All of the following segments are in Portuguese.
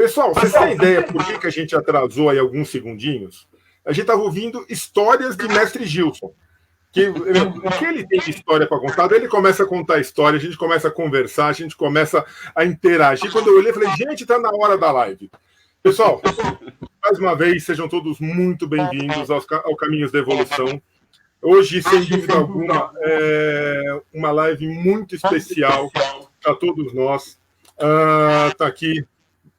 Pessoal, vocês têm ideia por que a gente atrasou aí alguns segundinhos? A gente estava ouvindo histórias de Mestre Gilson. O que ele tem de história para contar? Daí ele começa a contar a história, a gente começa a conversar, a gente começa a interagir. Quando eu olhei, eu falei, gente, está na hora da live. Pessoal, mais uma vez, sejam todos muito bem-vindos ao Caminhos da Evolução. Hoje, sem dúvida alguma, é uma live muito especial para todos nós. Está aqui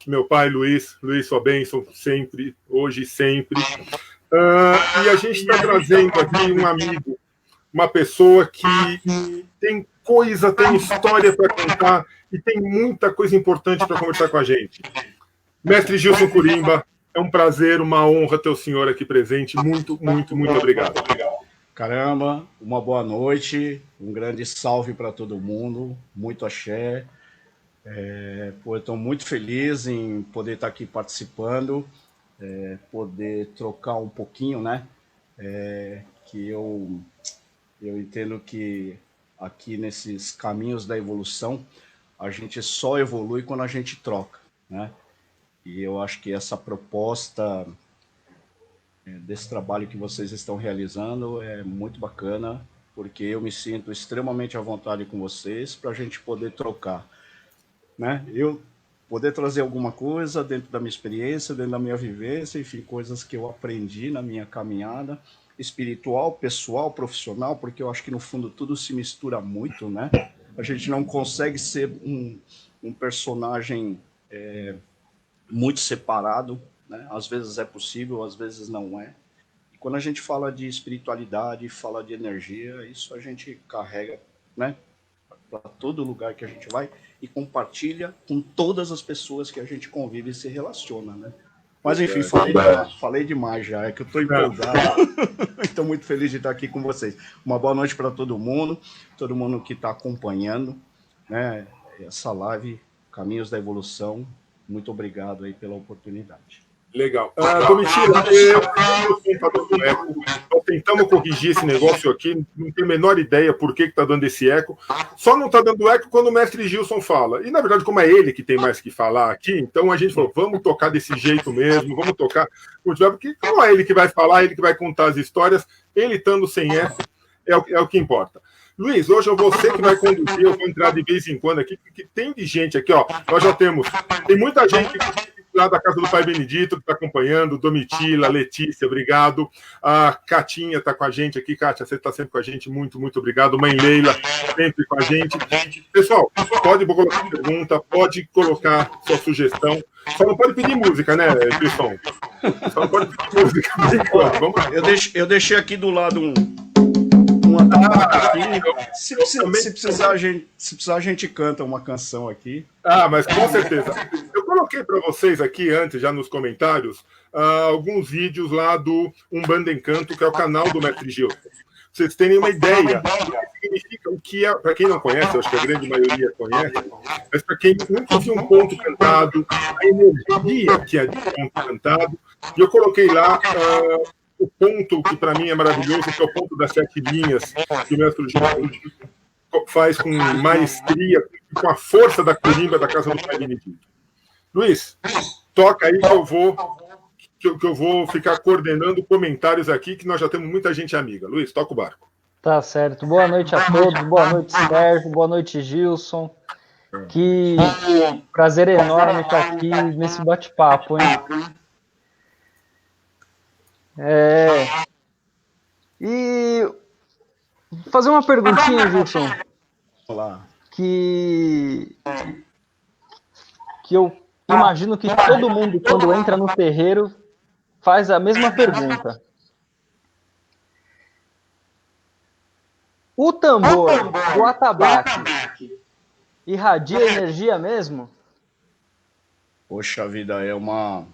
meu pai, Luiz, sua bênção, sempre, hoje e sempre. E a gente está trazendo aqui um amigo, uma pessoa que tem coisa, tem história para contar e tem muita coisa importante para conversar com a gente. Mestre Gilson Kurimba, é um prazer, uma honra ter o senhor aqui presente. Muito, muito, muito obrigado. Caramba, uma boa noite, um grande salve para todo mundo, muito axé. Eu estou muito feliz em poder estar aqui participando, poder trocar um pouquinho, né? Que eu entendo que aqui nesses caminhos da evolução, a gente só evolui quando a gente troca, né? E eu acho que essa proposta desse trabalho que vocês estão realizando é muito bacana, porque eu me sinto extremamente à vontade com vocês para a gente poder trocar, né? Eu poder trazer alguma coisa dentro da minha experiência, dentro da minha vivência, enfim, coisas que eu aprendi na minha caminhada espiritual, pessoal, profissional, porque eu acho que no fundo tudo se mistura muito, né? A gente não consegue ser um personagem muito separado, né? Às vezes é possível, às vezes não é. E quando a gente fala de espiritualidade, fala de energia, isso a gente carrega, né? Para todo lugar que a gente vai e compartilha com todas as pessoas que a gente convive e se relaciona, né? Mas enfim, falei demais já, é que eu estou empolgado. Estou muito feliz de estar aqui com vocês. Uma boa noite para todo mundo que está acompanhando, né, essa live Caminhos da Evolução. Muito obrigado aí pela oportunidade. Legal. Domitila, nós tentamos corrigir esse negócio aqui, não tenho a menor ideia por que está dando esse eco. Só não está dando eco quando o mestre Gilson fala. E, na verdade, como é ele que tem mais que falar aqui, então a gente falou, vamos tocar desse jeito mesmo, vamos tocar, porque não é ele que vai falar, ele que vai contar as histórias, ele estando sem eco, é o que importa. Luiz, hoje é você que vai conduzir, eu vou entrar de vez em quando aqui, porque tem de gente aqui, ó, nós já temos, tem muita gente lá da casa do Pai Benedito que está acompanhando, Domitila, Letícia, obrigado, a Catinha está com a gente aqui, Cátia, você está sempre com a gente, muito, muito obrigado, Mãe Leila, sempre com a gente. Pessoal, pode colocar pergunta, pode colocar sua sugestão, só não pode pedir música, né, Gilson? Só não pode pedir música. Vamos lá. Eu deixei aqui do lado se precisar, a gente canta uma canção aqui. Mas com certeza. Eu coloquei para vocês aqui antes, já nos comentários, alguns vídeos lá do Umbanda Encanto, que é o canal do Mestre Gilson. Vocês terem uma ideia do que significa, o que é, para quem não conhece, eu acho que a grande maioria conhece, mas para quem nunca viu um ponto cantado, a energia que é de ponto cantado, e eu coloquei lá o ponto que para mim é maravilhoso, que é o ponto das 7 linhas, que o mestre Gilson faz com maestria, com a força da Kurimba da Casa do Pai Benedito. Luiz, toca aí que eu vou ficar coordenando comentários aqui, que nós já temos muita gente amiga. Luiz, toca o barco. Tá certo. Boa noite a todos, boa noite, Sérgio, boa noite, Gilson. Que prazer enorme estar aqui nesse bate-papo, hein? E fazer uma perguntinha, Gilson. Olá. Que eu imagino que todo mundo, quando entra no terreiro, faz a mesma pergunta. O tambor, o atabaque, irradia energia mesmo? Poxa vida, é uma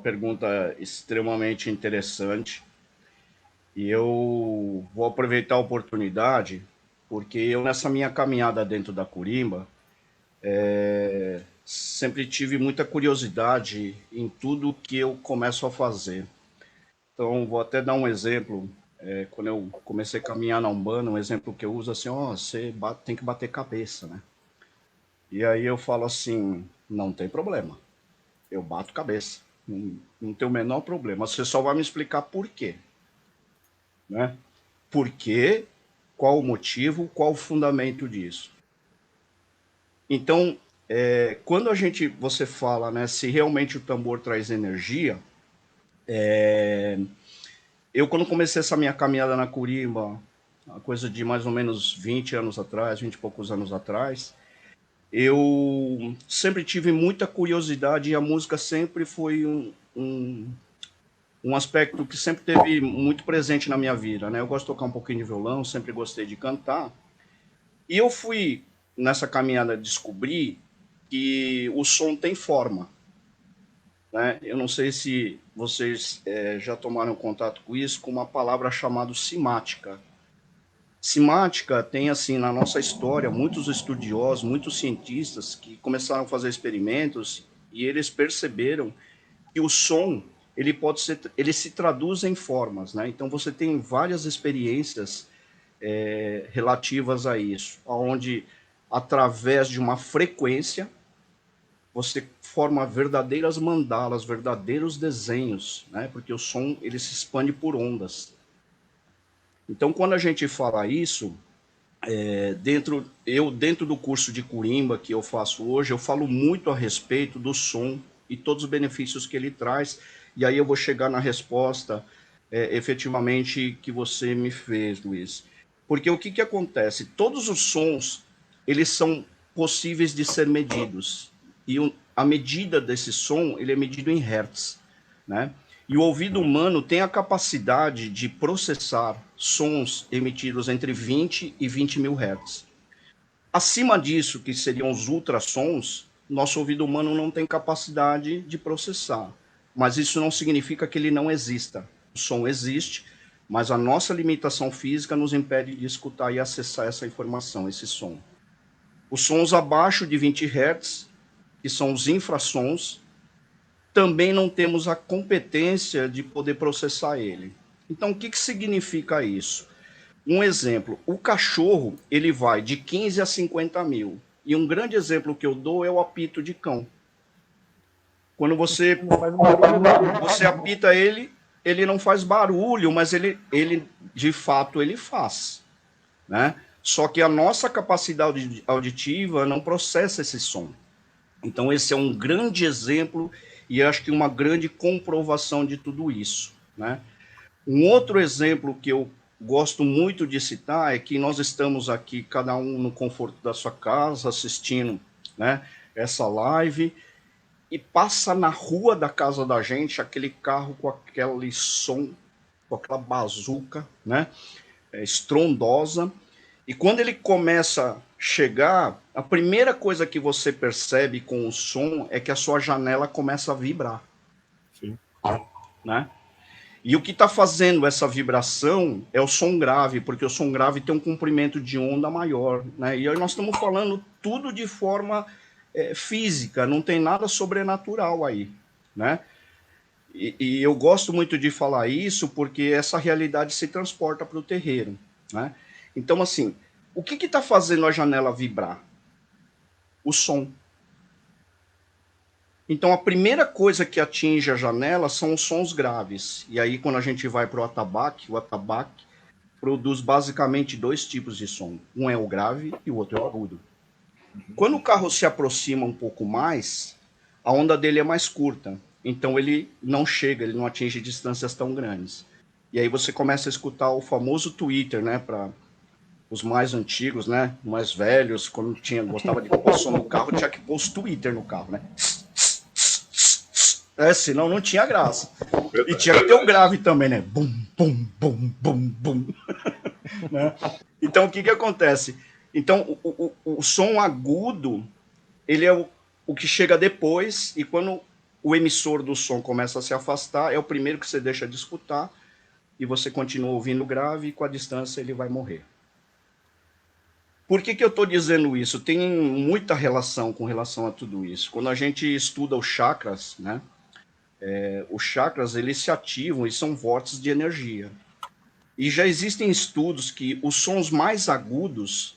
pergunta extremamente interessante. E eu vou aproveitar a oportunidade, porque eu, nessa minha caminhada dentro da Kurimba, sempre tive muita curiosidade em tudo que eu começo a fazer. Então, vou até dar um exemplo. Quando eu comecei a caminhar na Umbanda, um exemplo que eu uso assim, você tem que bater cabeça, né? E aí eu falo assim, não tem problema. eu bato cabeça. Não tem o menor problema. Você só vai me explicar por quê. Né? Por quê? Qual o motivo? Qual o fundamento disso? Então, quando você fala, né, se realmente o tambor traz energia, eu quando comecei essa minha caminhada na Curimba, uma coisa de mais ou menos 20 anos atrás, 20 e poucos anos atrás, eu sempre tive muita curiosidade e a música sempre foi um aspecto que sempre teve muito presente na minha vida, né? Eu gosto de tocar um pouquinho de violão, sempre gostei de cantar. E eu fui, nessa caminhada, descobrir que o som tem forma. Né? Eu não sei se vocês já tomaram contato com isso, com uma palavra chamada simática. Simática tem, assim, na nossa história, muitos estudiosos, muitos cientistas que começaram a fazer experimentos e eles perceberam que o som, ele se traduz em formas, né? Então você tem várias experiências relativas a isso, onde através de uma frequência você forma verdadeiras mandalas, verdadeiros desenhos, né? Porque o som ele se expande por ondas. Então quando a gente fala isso, dentro do curso de Curimba que eu faço hoje, eu falo muito a respeito do som e todos os benefícios que ele traz, e aí eu vou chegar na resposta efetivamente que você me fez, Luiz. Porque o que acontece? Todos os sons, eles são possíveis de ser medidos, e a medida desse som, ele é medido em hertz, né? E o ouvido humano tem a capacidade de processar sons emitidos entre 20 e 20 mil hertz. Acima disso, que seriam os ultrassons, nosso ouvido humano não tem capacidade de processar. Mas isso não significa que ele não exista. O som existe, mas a nossa limitação física nos impede de escutar e acessar essa informação, esse som. Os sons abaixo de 20 Hz, que são os infrassons, também não temos a competência de poder processar ele. Então, o que significa isso? Um exemplo, o cachorro, ele vai de 15 a 50 mil. E um grande exemplo que eu dou é o apito de cão. Quando você apita ele, ele não faz barulho, mas ele de fato, ele faz. Né? Só que a nossa capacidade auditiva não processa esse som. Então, esse é um grande exemplo e acho que uma grande comprovação de tudo isso. Né? Um outro exemplo que eu gosto muito de citar é que nós estamos aqui, cada um no conforto da sua casa, assistindo, né, essa live, e passa na rua da casa da gente aquele carro com aquele som, com aquela bazuca, né, estrondosa, e quando ele começa a chegar, a primeira coisa que você percebe com o som é que a sua janela começa a vibrar. Sim. Né? E o que está fazendo essa vibração é o som grave, porque o som grave tem um comprimento de onda maior. Né? E aí nós estamos falando tudo de forma física, não tem nada sobrenatural aí. Né? E eu gosto muito de falar isso porque essa realidade se transporta para o terreiro. Né? Então, assim, o que está fazendo a janela vibrar? O som. Então, a primeira coisa que atinge a janela são os sons graves. E aí, quando a gente vai para o atabaque produz basicamente dois tipos de som. Um é o grave e o outro é o agudo. Quando o carro se aproxima um pouco mais, a onda dele é mais curta. Então, ele não chega, ele não atinge distâncias tão grandes. E aí você começa a escutar o famoso Twitter, né, para os mais antigos, né, mais velhos, quando gostava de pôr som no carro, tinha que pôr os Twitter no carro, né? Senão não tinha graça. E tinha que ter o grave também, né? Bum, bum, bum, bum, bum. Né? Então, o que acontece? Então, o som agudo, ele é o que chega depois, e quando o emissor do som começa a se afastar, é o primeiro que você deixa de escutar, e você continua ouvindo grave, e com a distância ele vai morrer. Por que eu estou dizendo isso? Tem muita relação com relação a tudo isso. Quando a gente estuda os chakras, né? Os chakras, eles se ativam e são vórtices de energia. E já existem estudos que os sons mais agudos,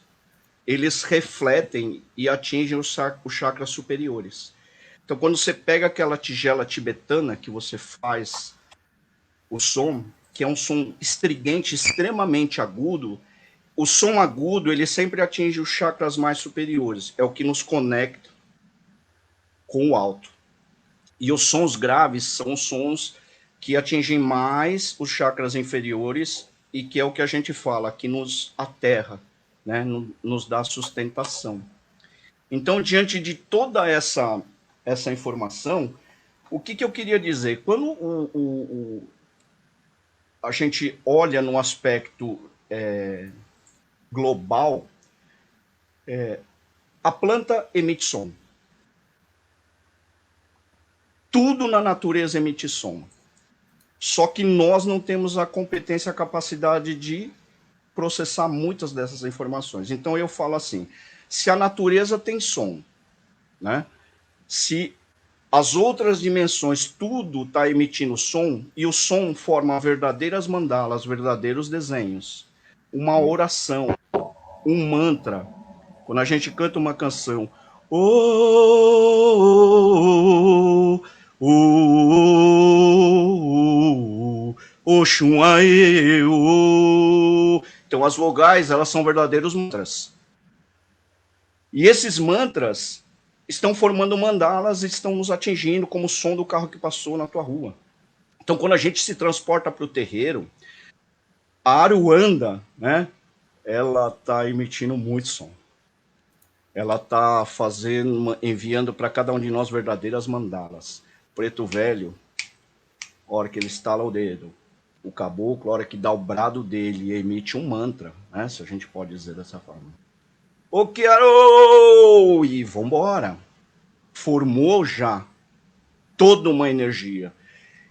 eles refletem e atingem os chakras superiores. Então, quando você pega aquela tigela tibetana que você faz o som, que é um som estridente, extremamente agudo, o som agudo, ele sempre atinge os chakras mais superiores. É o que nos conecta com o alto. E os sons graves são os sons que atingem mais os chakras inferiores e que é o que a gente fala, que nos aterra, né? Nos dá sustentação. Então, diante de toda essa informação, o que eu queria dizer? Quando a gente olha no aspecto global, a planta emite som. Tudo na natureza emite som. Só que nós não temos a competência, a capacidade de processar muitas dessas informações. Então eu falo assim, se a natureza tem som, né? Se as outras dimensões, tudo está emitindo som, e o som forma verdadeiras mandalas, verdadeiros desenhos, uma oração, um mantra. Quando a gente canta uma canção, Oxum aê, então as vogais, elas são verdadeiros mantras. E esses mantras estão formando mandalas e estão nos atingindo como o som do carro que passou na tua rua. Então, quando a gente se transporta para o terreiro, a Aruanda, né, ela está emitindo muito som. Ela está enviando para cada um de nós verdadeiras mandalas. Preto Velho, a hora que ele estala o dedo. O caboclo, a hora que dá o brado dele, emite um mantra, né, se a gente pode dizer dessa forma. O Kiaro! E vambora. Formou já toda uma energia.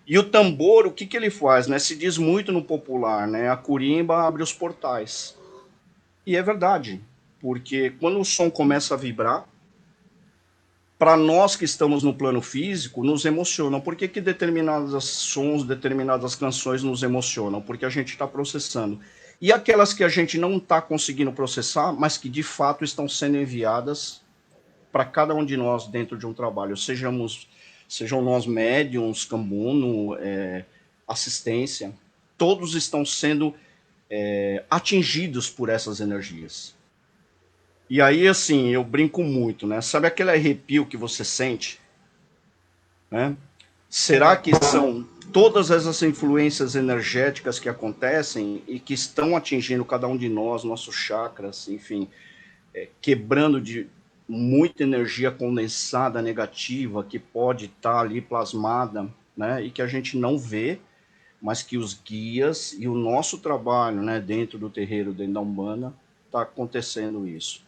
E o tambor, o que ele faz, né? Se diz muito no popular, né? A curimba abre os portais. E é verdade, porque quando o som começa a vibrar, para nós que estamos no plano físico, nos emocionam. Por que determinados sons, determinadas canções nos emocionam? Porque a gente está processando. E aquelas que a gente não está conseguindo processar, mas que de fato estão sendo enviadas para cada um de nós dentro de um trabalho, sejam nós médiums, cambuno, assistência, todos estão sendo atingidos por essas energias. E aí, assim, eu brinco muito, né? Sabe aquele arrepio que você sente? Né? Será que são todas essas influências energéticas que acontecem e que estão atingindo cada um de nós, nossos chakras, enfim, quebrando de muita energia condensada negativa que pode estar ali plasmada, né, e que a gente não vê, mas que os guias e o nosso trabalho, né, dentro do terreiro, dentro da Umbanda, está acontecendo isso.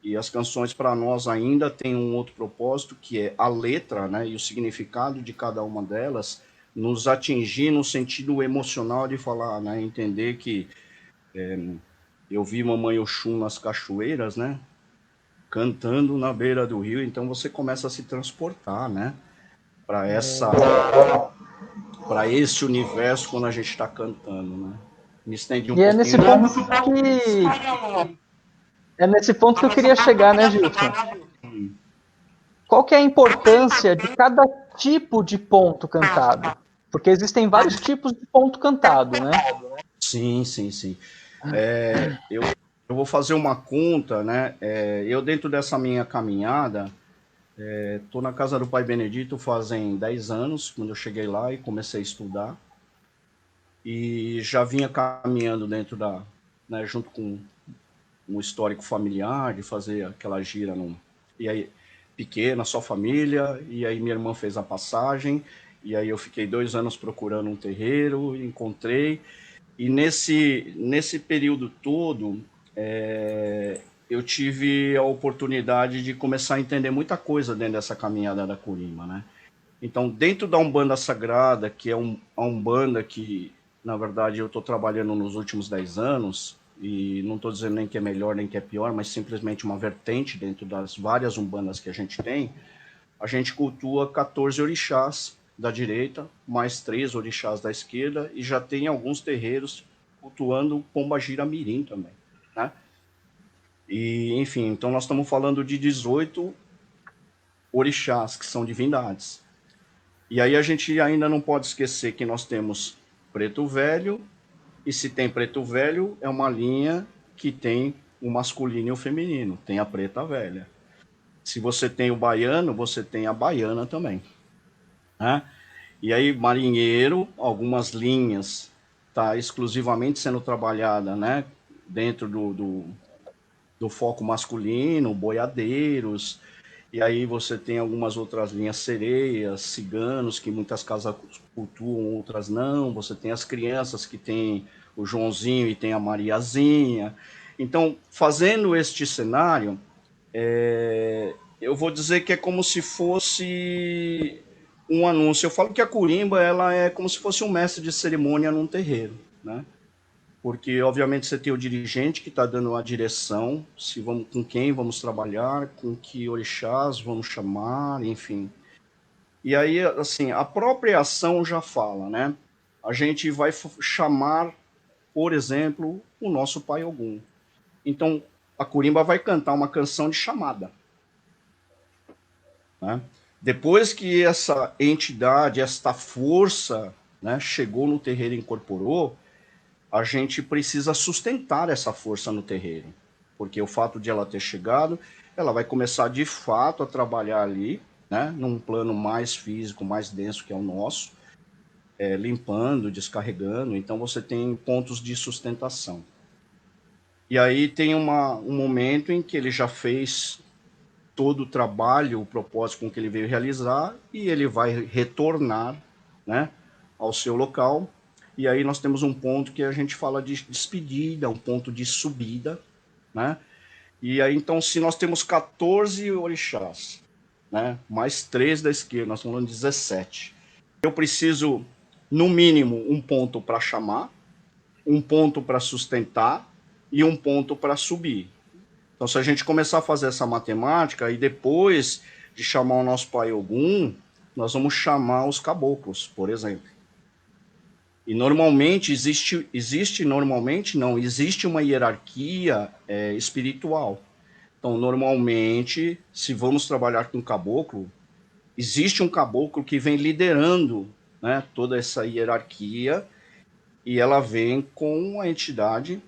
E as canções para nós ainda têm um outro propósito, que é a letra, né, e o significado de cada uma delas nos atingir no sentido emocional de falar, né, entender que eu vi Mamãe Oxum nas cachoeiras, né, cantando na beira do rio, então você começa a se transportar, né, para esse universo quando a gente está cantando, né. Me estende um pouquinho. É nesse ponto que eu queria chegar, né, Gilson? Qual que é a importância de cada tipo de ponto cantado? Porque existem vários tipos de ponto cantado, né? Sim. Eu vou fazer uma conta, né? Eu, dentro dessa minha caminhada, estou na casa do Pai Benedito fazem 10 anos, quando eu cheguei lá e comecei a estudar. E já vinha caminhando dentro né, junto com um histórico familiar, de fazer aquela gira e aí, pequena, só família, e aí minha irmã fez a passagem, e aí eu fiquei 2 anos procurando um terreiro, encontrei, e nesse período todo, eu tive a oportunidade de começar a entender muita coisa dentro dessa caminhada da Curimba, né? Então, dentro da Umbanda Sagrada, que é a Umbanda que, na verdade, eu estou trabalhando nos últimos 10 anos, e não estou dizendo nem que é melhor nem que é pior, mas simplesmente uma vertente dentro das várias umbandas que a gente cultua 14 orixás da direita, mais 3 orixás da esquerda, e já tem alguns terreiros cultuando Pombagira Mirim também, né? E, enfim, então nós estamos falando de 18 orixás, que são divindades. E aí a gente ainda não pode esquecer que nós temos preto velho, e se tem preto velho, é uma linha que tem o masculino e o feminino, tem a preta velha. Se você tem o baiano, você tem a baiana também, né? E aí, marinheiro, algumas linhas tá exclusivamente sendo trabalhada, né, dentro do foco masculino, boiadeiros, e aí você tem algumas outras linhas, sereias, ciganos, que muitas casas cultuam, outras não. Você tem as crianças que tem o Joãozinho e tem a Mariazinha. Então, fazendo este cenário, eu vou dizer que é como se fosse um anúncio. Eu falo que a Curimba, ela é como se fosse um mestre de cerimônia num terreiro, né? Porque, obviamente, você tem o dirigente que está dando a direção, se vamos, com quem vamos trabalhar, com que orixás vamos chamar, enfim. E aí, assim, a própria ação já fala, né? A gente vai chamar, por exemplo, o nosso Pai Ogum. Então, a Curimba vai cantar uma canção de chamada, né? Depois que essa entidade, esta força, né, chegou no terreiro e incorporou, a gente precisa sustentar essa força no terreiro, porque o fato de ela ter chegado, ela vai começar de fato a trabalhar ali, né, num plano mais físico, mais denso que é o nosso, limpando, descarregando. Então você tem pontos de sustentação. E aí tem um momento em que ele já fez todo o trabalho, o propósito com que ele veio realizar, e ele vai retornar, né, ao seu local. E aí nós temos um ponto que a gente fala de despedida, um ponto de subida, né? E aí, então, se nós temos 14 orixás, né, mais 3 da esquerda, nós estamos falando de 17. Eu preciso, no mínimo, um ponto para chamar, um ponto para sustentar e um ponto para subir. Então, se a gente começar a fazer essa matemática, e depois de chamar o nosso Pai Ogum, nós vamos chamar os caboclos, por exemplo. E normalmente existe uma hierarquia espiritual. Então, normalmente, se vamos trabalhar com caboclo, existe um caboclo que vem liderando, né, toda essa hierarquia, e ela vem com a entidade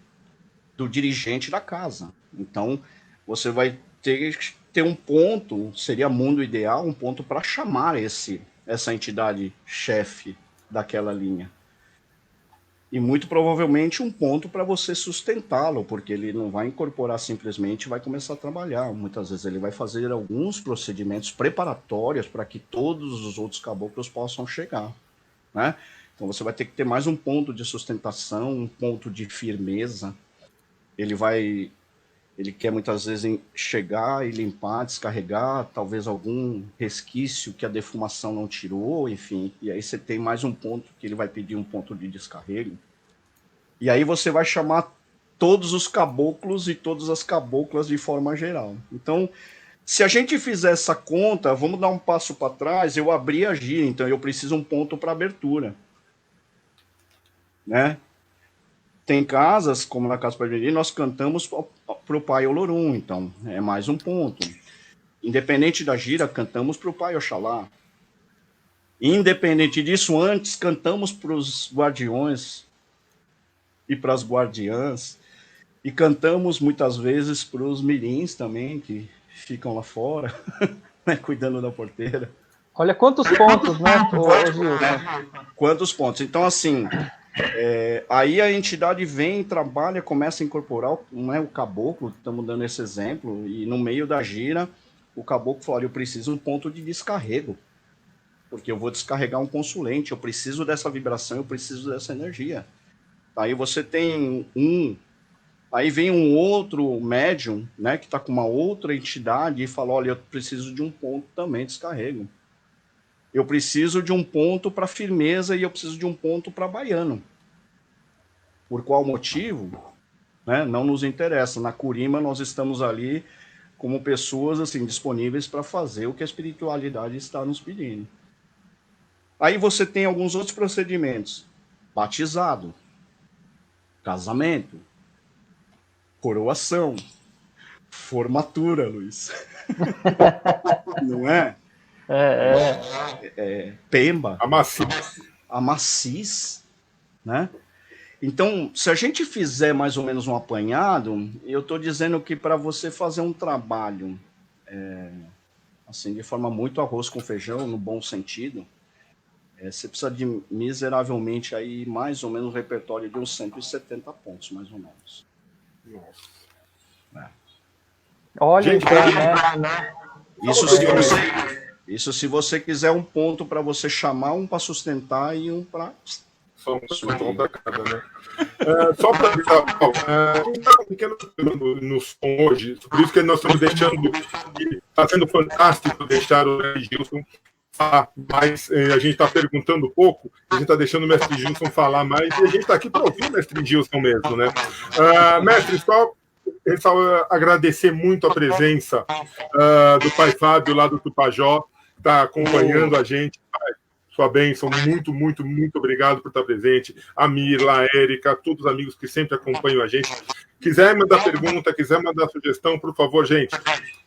do dirigente da casa. Então, você vai ter um ponto, seria mundo ideal, um ponto para chamar essa entidade chefe daquela linha. E muito provavelmente um ponto para você sustentá-lo, porque ele não vai incorporar simplesmente e vai começar a trabalhar. Muitas vezes ele vai fazer alguns procedimentos preparatórios para que todos os outros caboclos possam chegar, né? Então você vai ter que ter mais um ponto de sustentação, um ponto de firmeza. Ele quer muitas vezes chegar e limpar, descarregar, talvez algum resquício que a defumação não tirou, enfim. E aí você tem mais um ponto que ele vai pedir um ponto de descarrego. E aí você vai chamar todos os caboclos e todas as caboclas de forma geral. Então, se a gente fizer essa conta, vamos dar um passo para trás, eu abri a gira, então eu preciso um ponto para abertura, né? Tem casas, como na Casa Pajeri, nós cantamos para o Pai Olorum, então é mais um ponto. Independente da gira, cantamos para o Pai Oxalá. Independente disso, antes cantamos para os guardiões e para as guardiãs, e cantamos muitas vezes para os mirins também, que ficam lá fora, né, cuidando da porteira. Olha quantos pontos, né, Gilson? Quantos pontos? Então, assim, aí a entidade vem, trabalha, começa a incorporar, não é, o caboclo, estamos dando esse exemplo, e no meio da gira, o caboclo fala, eu preciso de um ponto de descarrego, porque eu vou descarregar um consulente, eu preciso dessa vibração, eu preciso dessa energia. Aí você tem aí vem um outro médium, né, que está com uma outra entidade e fala, olha, eu preciso de um ponto também de descarrego. Eu preciso de um ponto para firmeza e eu preciso de um ponto para baiano. Por qual motivo? Né, não nos interessa. Na Curimba nós estamos ali como pessoas assim disponíveis para fazer o que a espiritualidade está nos pedindo. Aí você tem alguns outros procedimentos. Batizado, casamento, coroação, formatura, Luiz. Não é? Pemba, Amacis. Amacis, né? Então, se a gente fizer mais ou menos um apanhado, eu estou dizendo que para você fazer um trabalho assim, de forma muito arroz com feijão, no bom sentido, você precisa de miseravelmente aí mais ou menos um repertório de uns 170 pontos, mais ou menos. Nossa. Olha, Gente, então, né? Isso se você quiser um ponto para você chamar, um para sustentar e um para... Só um para cada, né? Só para avisar, Paulo, a gente está com um pequeno problema no som hoje, por isso que nós estamos deixando, está sendo fantástico deixar o Mestre Gilson falar mais, a gente está perguntando pouco, a gente está deixando o Mestre Gilson falar mais, e a gente está aqui para ouvir o Mestre Gilson mesmo, né? Mestre, só agradecer muito a presença do pai Fábio lá do Tupajó, que está acompanhando a gente. Sua bênção, muito, muito, muito obrigado por estar presente. A Mirla, a Érica, todos os amigos que sempre acompanham a gente. Quiser mandar pergunta, quiser mandar sugestão, por favor, gente,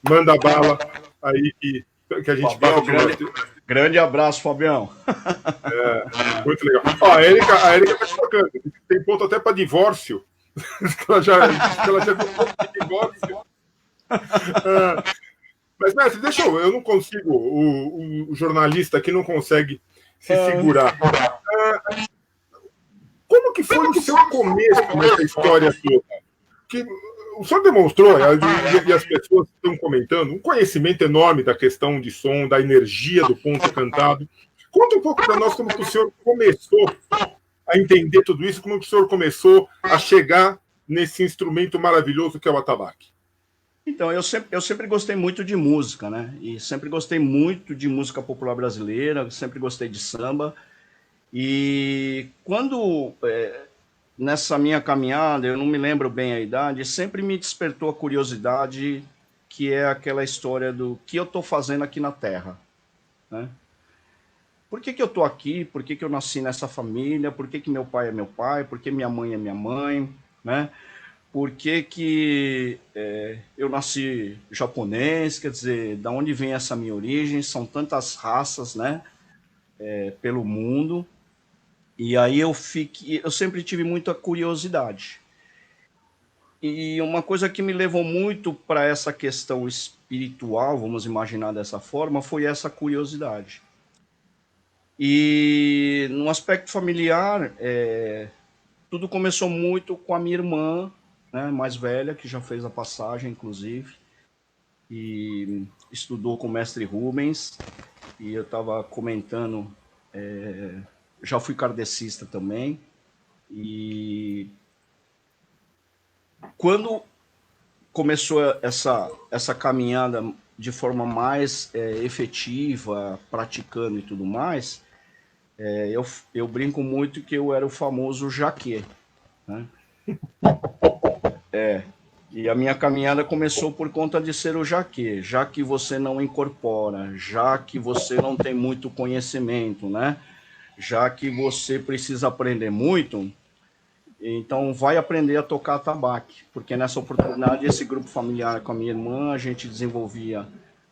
manda bala aí que a gente Fabião, grande abraço, Fabião. Muito legal. Ó, a Érica está colocando, tem ponto até para divórcio. ela já viu ponto de divórcio. Mas, mestre, deixa eu não consigo, o jornalista aqui não consegue se segurar. Como que foi o seu começo nessa história toda? Que o senhor demonstrou, e as pessoas estão comentando, um conhecimento enorme da questão de som, da energia do ponto cantado. Conta um pouco para nós como que o senhor começou a entender tudo isso, como que o senhor começou a chegar nesse instrumento maravilhoso que é o atabaque. Então, eu sempre gostei muito de música, né? E sempre gostei muito de música popular brasileira, sempre gostei de samba. E quando, nessa minha caminhada, eu não me lembro bem a idade, sempre me despertou a curiosidade, que é aquela história do que eu estou fazendo aqui na Terra, né? Por que eu estou aqui? Por que eu nasci nessa família? Por que meu pai é meu pai? Por que minha mãe é minha mãe? Né? Por que eu nasci japonês? Quer dizer, da onde vem essa minha origem? São tantas raças, né? Pelo mundo. E aí eu sempre tive muita curiosidade. E uma coisa que me levou muito para essa questão espiritual, vamos imaginar dessa forma, foi essa curiosidade. E no aspecto familiar, tudo começou muito com a minha irmã, né, mais velha, que já fez a passagem, inclusive, e estudou com o mestre Rubens, e eu estava comentando, já fui kardecista também, e quando começou essa caminhada de forma mais efetiva, praticando e tudo mais, eu brinco muito que eu era o famoso jaque, né? E a minha caminhada começou por conta de ser o jaque, já que você não incorpora, já que você não tem muito conhecimento, né? Já que você precisa aprender muito, então vai aprender a tocar atabaque, porque nessa oportunidade, esse grupo familiar com a minha irmã, a gente desenvolvia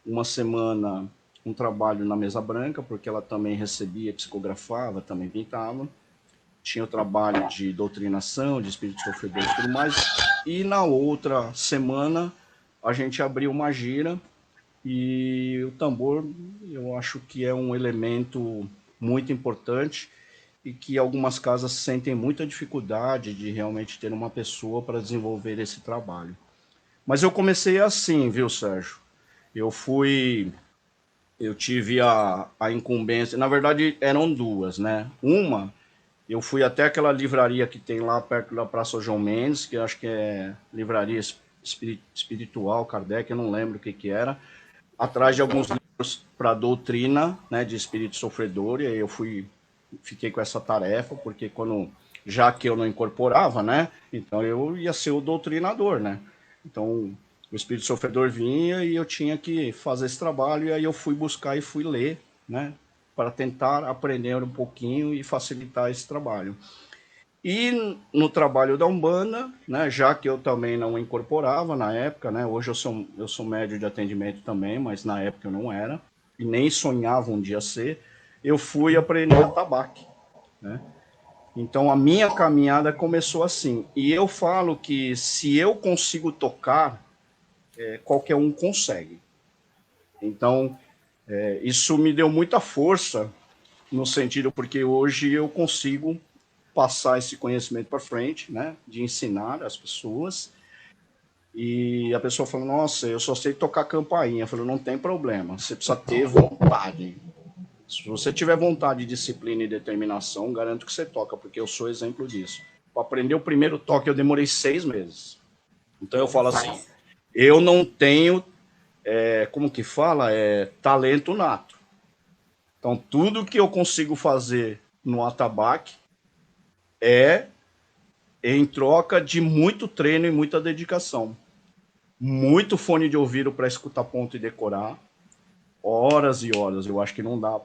uma semana um trabalho na mesa branca, porque ela também recebia, psicografava, também pintava. Tinha o trabalho de doutrinação, de espíritos sofredores e tudo mais. E na outra semana, a gente abriu uma gira e o tambor, eu acho que é um elemento muito importante e que algumas casas sentem muita dificuldade de realmente ter uma pessoa para desenvolver esse trabalho. Mas eu comecei assim, viu, Sérgio? Eu tive a incumbência, na verdade eram duas, né? Uma, eu fui até aquela livraria que tem lá perto da Praça João Mendes, que eu acho que é livraria espiritual, Kardec, eu não lembro o que era, atrás de alguns livros para doutrina, né, de espírito sofredor, e aí eu fiquei com essa tarefa, porque já que eu não incorporava, né, então eu ia ser o doutrinador, né, então o espírito sofredor vinha e eu tinha que fazer esse trabalho, e aí eu fui buscar e fui ler, né, para tentar aprender um pouquinho e facilitar esse trabalho. E no trabalho da Umbanda, né, já que eu também não incorporava na época, né, hoje eu sou médio de atendimento também, mas na época eu não era. e nem sonhava um dia ser, eu fui aprender atabaque, né? Então, a minha caminhada começou assim. E eu falo que se eu consigo tocar, qualquer um consegue. Então, isso me deu muita força, no sentido porque hoje eu consigo passar esse conhecimento para frente, né? De ensinar as pessoas. E a pessoa fala, nossa, eu só sei tocar campainha. Eu falo, não tem problema, você precisa ter vontade. Se você tiver vontade, disciplina e determinação, garanto que você toca, porque eu sou exemplo disso. Para aprender o primeiro toque, eu demorei 6 meses. Então eu falo assim, eu não tenho, como que fala? Talento nato. Então tudo que eu consigo fazer no atabaque é em troca de muito treino e muita dedicação. Muito fone de ouvido para escutar ponto e decorar. Horas e horas. Eu acho que não dá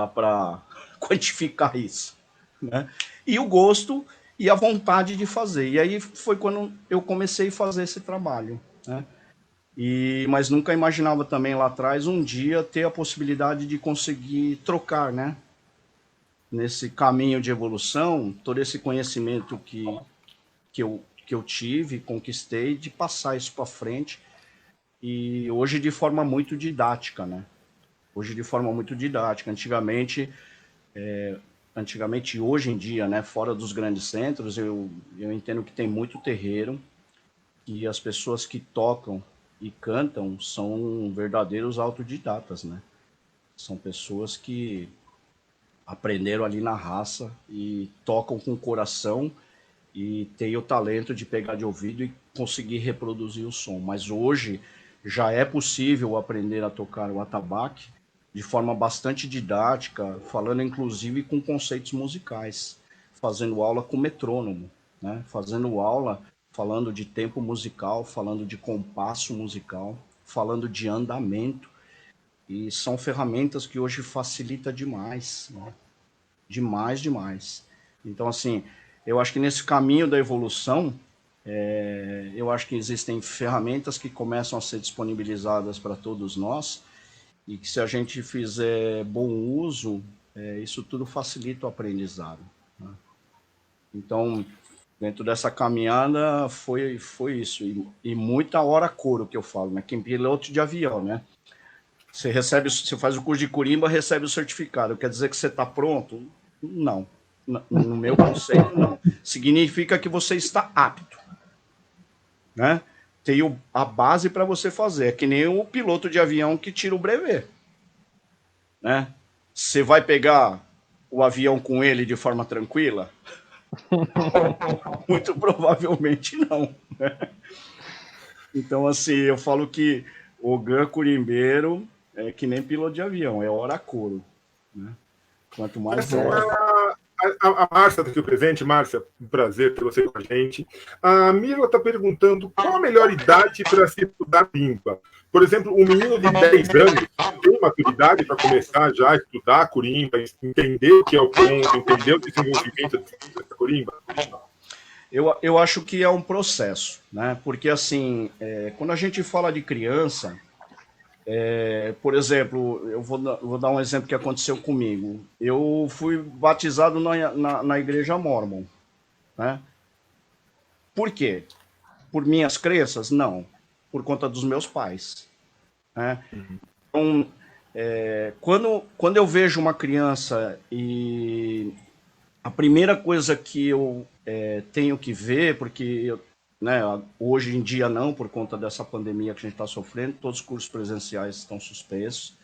para quantificar isso, né? E o gosto e a vontade de fazer. E aí foi quando eu comecei a fazer esse trabalho, né? Mas nunca imaginava também lá atrás um dia ter a possibilidade de conseguir trocar, né? Nesse caminho de evolução, todo esse conhecimento que eu tive, conquistei, de passar isso para frente. E hoje de forma muito didática, né? Hoje de forma muito didática. Antigamente e hoje em dia, né, fora dos grandes centros, eu entendo que tem muito terreiro e as pessoas que tocam e cantam são verdadeiros autodidatas, né? São pessoas que aprenderam ali na raça e tocam com o coração e têm o talento de pegar de ouvido e conseguir reproduzir o som. Mas hoje já é possível aprender a tocar o atabaque de forma bastante didática, falando inclusive com conceitos musicais, fazendo aula com metrônomo, né? Fazendo aula falando de tempo musical, falando de compasso musical, falando de andamento, e são ferramentas que hoje facilita demais, né? Demais, demais. Então, assim, eu acho que nesse caminho da evolução, eu acho que existem ferramentas que começam a ser disponibilizadas para todos nós, e que se a gente fizer bom uso, isso tudo facilita o aprendizado, né? Então, dentro dessa caminhada foi isso, e muita hora couro que eu falo, né? Quem piloto de avião, né? Você faz o curso de corimba, recebe o certificado, quer dizer que você está pronto? Não, no meu conceito não, significa que você está apto, né? Tem a base para você fazer. É que nem o piloto de avião que tira o brevet, né? Você vai pegar o avião com ele de forma tranquila? Muito provavelmente não, né? Então, assim, eu falo que o GAN curimbeiro é que nem piloto de avião, é hora couro, né? Quanto mais a Márcia está aqui presente. Márcia, um prazer ter você com a gente. A Mila está perguntando qual a melhor idade para se estudar corimba. Por exemplo, um menino de 10 anos tem maturidade para começar já a estudar corimba, entender o que é o ponto, entender o desenvolvimento da corimba? Eu acho que é um processo, né? Porque, assim, quando a gente fala de criança, por exemplo, eu vou dar um exemplo que aconteceu comigo. Eu fui batizado na igreja Mormon, né? Por quê? Por minhas crenças? Não. Por conta dos meus pais, né? Então, quando eu vejo uma criança e a primeira coisa que eu tenho que ver, porque né, hoje em dia não, por conta dessa pandemia que a gente está sofrendo, todos os cursos presenciais estão suspensos.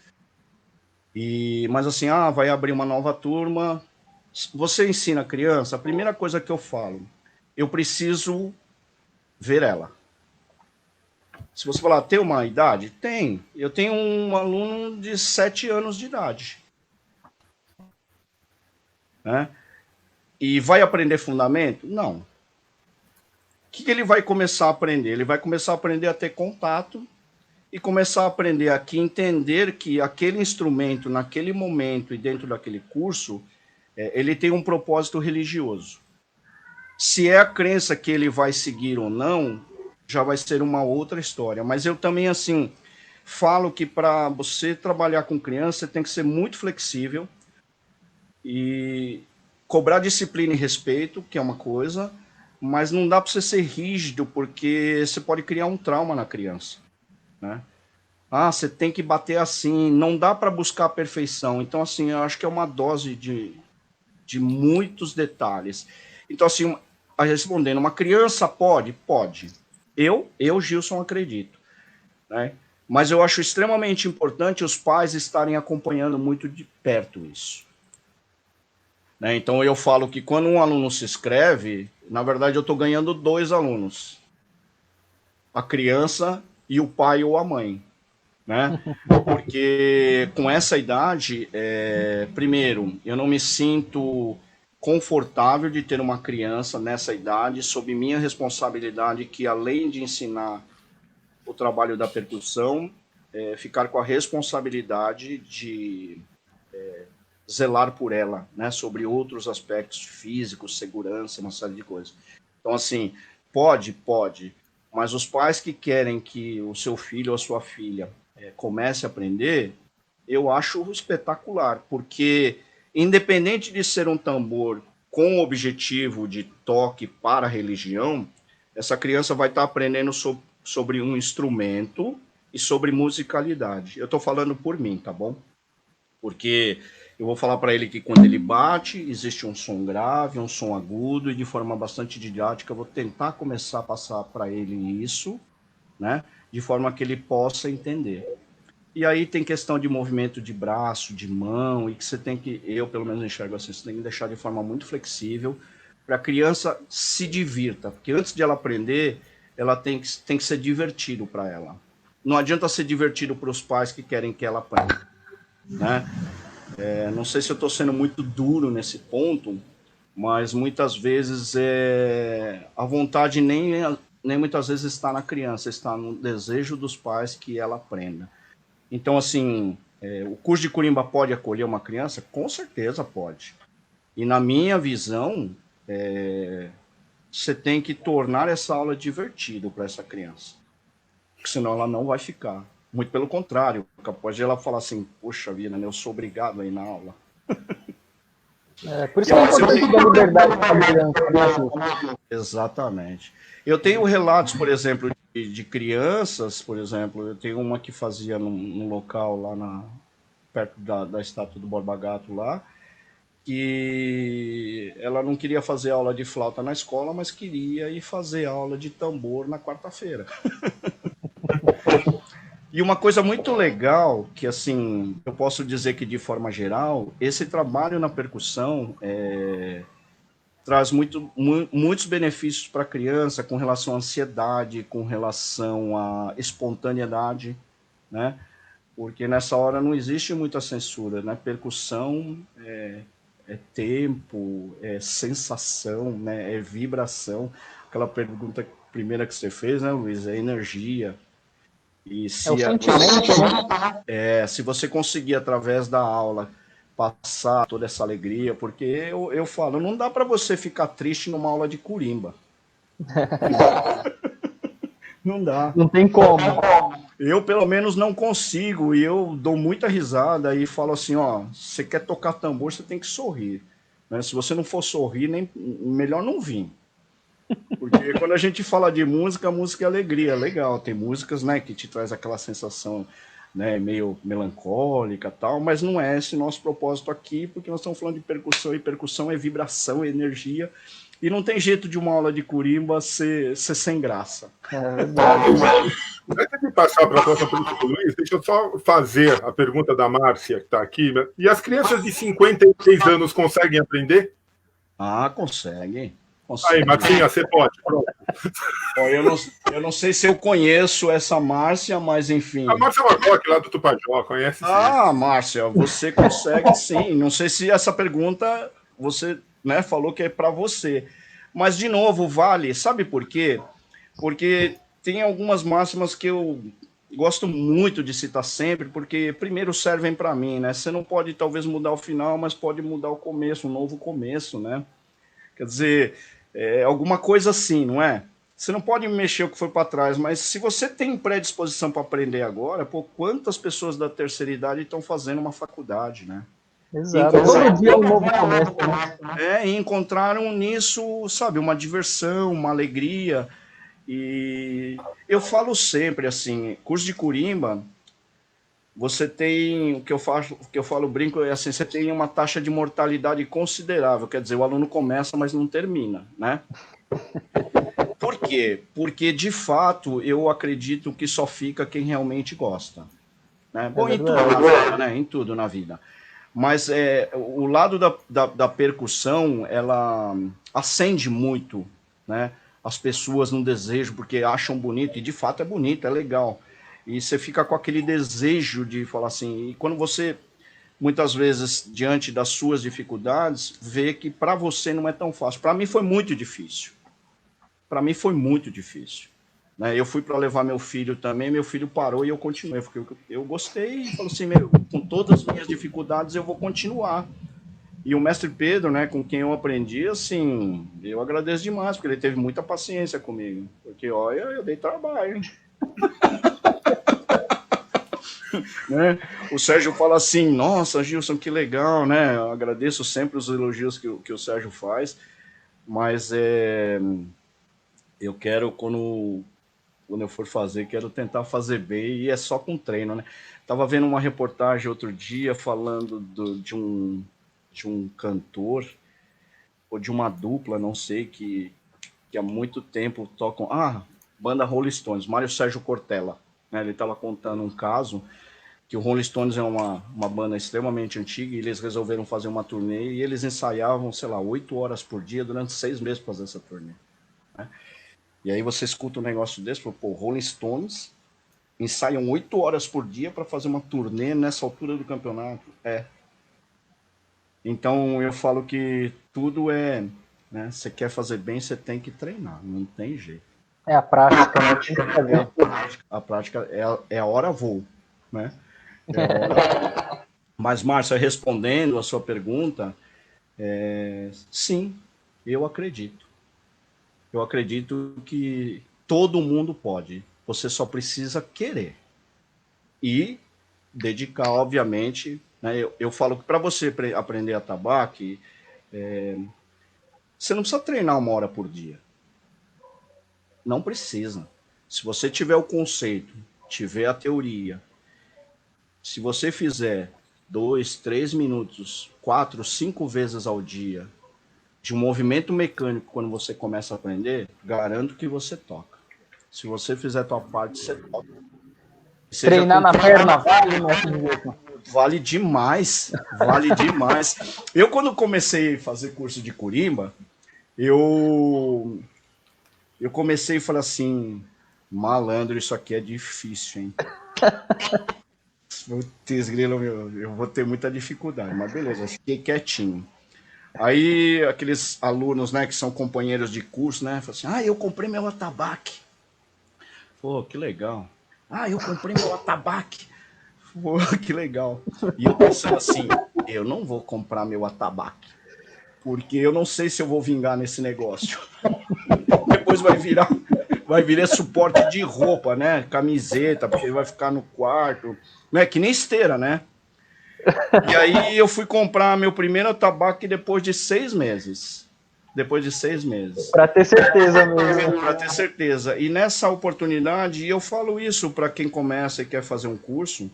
Mas assim, vai abrir uma nova turma, você ensina a criança, a primeira coisa que eu falo, eu preciso ver ela. Se você falar, tem uma idade? Tem. Eu tenho um aluno de 7 anos de idade, né? E vai aprender fundamento? Não. O que ele vai começar a aprender? Ele vai começar a aprender a ter contato e começar a aprender a entender que aquele instrumento, naquele momento e dentro daquele curso, ele tem um propósito religioso. Se é a crença que ele vai seguir ou não, já vai ser uma outra história. Mas eu também, assim, falo que para você trabalhar com criança, você tem que ser muito flexível e cobrar disciplina e respeito, que é uma coisa, mas não dá para você ser rígido, porque você pode criar um trauma na criança, né? Ah, você tem que bater assim, não dá para buscar a perfeição. Então, assim, eu acho que é uma dose de muitos detalhes. Então, assim, respondendo, uma criança pode? Pode. Eu, Gilson, acredito, né? Mas eu acho extremamente importante os pais estarem acompanhando muito de perto isso, né? Então, eu falo que quando um aluno se inscreve, na verdade, eu estou ganhando 2 alunos. A criança e o pai ou a mãe, né? Porque com essa idade, primeiro, eu não me sinto confortável de ter uma criança nessa idade sob minha responsabilidade, que além de ensinar o trabalho da percussão, ficar com a responsabilidade de zelar por ela, né? Sobre outros aspectos físicos, segurança, uma série de coisas. Então, assim, pode, mas os pais que querem que o seu filho ou a sua filha comece a aprender, eu acho espetacular, porque independente de ser um tambor com objetivo de toque para a religião, essa criança vai estar aprendendo sobre um instrumento e sobre musicalidade. Eu estou falando por mim, tá bom? Porque eu vou falar para ele que quando ele bate, existe um som grave, um som agudo, e de forma bastante didática, eu vou tentar começar a passar para ele isso, né? De forma que ele possa entender. E aí tem questão de movimento de braço, de mão, e que você tem que, eu pelo menos enxergo assim, você tem que deixar de forma muito flexível para a criança se divirta. Porque antes de ela aprender, ela tem que ser divertido para ela. Não adianta ser divertido para os pais que querem que ela aprenda, né? Não sei se eu estou sendo muito duro nesse ponto, mas muitas vezes a vontade nem muitas vezes está na criança, está no desejo dos pais que ela aprenda. Então, assim, o curso de Kurimba pode acolher uma criança? Com certeza pode. E na minha visão, você tem que tornar essa aula divertida para essa criança, porque senão ela não vai ficar. Muito pelo contrário, pode ela falar assim, poxa vida, né, eu sou obrigado a ir na aula. Por isso que é importante dar liberdade para a criança, né, Gilson? Exatamente. Eu tenho relatos, por exemplo, de crianças, por exemplo, eu tenho uma que fazia num local lá perto da estátua do Borba Gato lá, que ela não queria fazer aula de flauta na escola, mas queria ir fazer aula de tambor na quarta-feira. E uma coisa muito legal, que assim, eu posso dizer que de forma geral, esse trabalho na percussão traz muitos benefícios para a criança com relação à ansiedade, com relação à espontaneidade, né? Porque nessa hora não existe muita censura, né? Percussão é tempo, é sensação, né? É vibração. Aquela pergunta primeira que você fez, né, Luiz? É energia. E se o sentimento, né? Se você conseguir, através da aula, passar toda essa alegria, porque eu falo, não dá para você ficar triste numa aula de Kurimba. Não dá. Não tem como. Eu, pelo menos, não consigo, e eu dou muita risada e falo assim, ó, você quer tocar tambor, você tem que sorrir. Né? Se você não for sorrir, melhor não vir. Porque quando a gente fala de música, a música é alegria, é legal. Tem músicas, né, que te traz aquela sensação, né, meio melancólica e tal, mas não é esse nosso propósito aqui, porque nós estamos falando de percussão, e percussão é vibração, é energia, e não tem jeito de uma aula de Kurimba ser sem graça. É verdade. Antes de passar para a próxima pergunta do Luiz, deixa eu só fazer a pergunta da Márcia, que está aqui. Né? E as crianças de 56 anos conseguem aprender? Ah, conseguem. Aí, Marcinha, você pode. Pronto. Eu não sei se eu conheço essa Márcia, mas enfim. A Márcia Marcoque, lá do Tupajó, conhece sim. Ah, Márcia, você consegue sim. Não sei se essa pergunta você, né, falou que é para você. Mas, de novo, vale. Sabe por quê? Porque tem algumas máximas que eu gosto muito de citar sempre, porque primeiro servem para mim, né? Você não pode talvez mudar o final, mas pode mudar o começo, um novo começo, né? Quer dizer, alguma coisa assim, não é? você não pode mexer o que foi para trás, mas se você tem predisposição para aprender agora, pô, quantas pessoas da terceira idade estão fazendo uma faculdade, né? Exato. Todo dia é um novo começo, né? E encontraram nisso, sabe, uma diversão, uma alegria. E eu falo sempre assim, curso de Corimba, você tem, o que eu falo, brinco, é assim, você tem uma taxa de mortalidade considerável, quer dizer, o aluno começa, mas não termina, né? Por quê? Porque, de fato, eu acredito que só fica quem realmente gosta. Né? Bom, em tudo na vida, né? Em tudo na vida. Mas o lado da percussão, ela acende muito, né? As pessoas no desejo, porque acham bonito, e de fato é bonito, é legal. E você fica com aquele desejo de falar assim, e quando você, muitas vezes, diante das suas dificuldades, vê que para você não é tão fácil. Para mim foi muito difícil. Para mim foi muito difícil. Né? Eu fui para levar meu filho também, meu filho parou e eu continuei, porque eu gostei e falei assim, com todas as minhas dificuldades eu vou continuar. E o mestre Pedro, né, com quem eu aprendi, assim, eu agradeço demais, porque ele teve muita paciência comigo. Porque, olha, eu dei trabalho. Né? O Sérgio fala assim, nossa, Gilson, que legal, né? Eu agradeço sempre os elogios que o Sérgio faz, mas eu quero, quando eu for fazer, quero tentar fazer bem, e é só com treino, né? Tava vendo uma reportagem outro dia falando de um cantor, ou de uma dupla, não sei, que há muito tempo tocam... banda Rolling Stones, Mário Sérgio Cortella. Né? Ele estava contando um caso que o Rolling Stones é uma banda extremamente antiga, e eles resolveram fazer uma turnê, e eles ensaiavam, sei lá, 8 horas por dia durante 6 meses para fazer essa turnê. Né? E aí você escuta um negócio desse, pô, Rolling Stones ensaiam 8 horas por dia para fazer uma turnê nessa altura do campeonato. Então eu falo que tudo né, você quer fazer bem, você tem que treinar, não tem jeito. É a prática, né? A prática é a hora voo, né? Mas, Márcia, respondendo a sua pergunta, sim, eu acredito. Eu acredito que todo mundo pode. Você só precisa querer. E dedicar, obviamente. Né? Eu falo que para você aprender atabaque, você não precisa treinar 1 hora por dia. Não precisa. Se você tiver o conceito, tiver a teoria, se você fizer 2, 3 minutos, 4, 5 vezes ao dia, de um movimento mecânico, quando você começa a aprender, garanto que você toca. Se você fizer a tua parte, você toca. Treinar na perna vale, né? Vale demais, vale demais. Eu, quando comecei a fazer curso de Corimba, eu comecei a falar assim, malandro, isso aqui é difícil, hein? Putz, grilo, eu vou ter muita dificuldade, mas beleza, fiquei quietinho. Aí aqueles alunos, né, que são companheiros de curso, né, falam assim, eu comprei meu atabaque. Pô, que legal. Eu comprei meu atabaque. Pô, que legal. E eu pensando assim, eu não vou comprar meu atabaque, porque eu não sei se eu vou vingar nesse negócio. Depois vai virar suporte de roupa, né, camiseta, porque vai ficar no quarto, né, que nem esteira, né. E aí eu fui comprar meu primeiro atabaque depois de 6 meses. Para ter certeza mesmo. Para ter certeza. E nessa oportunidade, eu falo isso para quem começa e quer fazer um curso,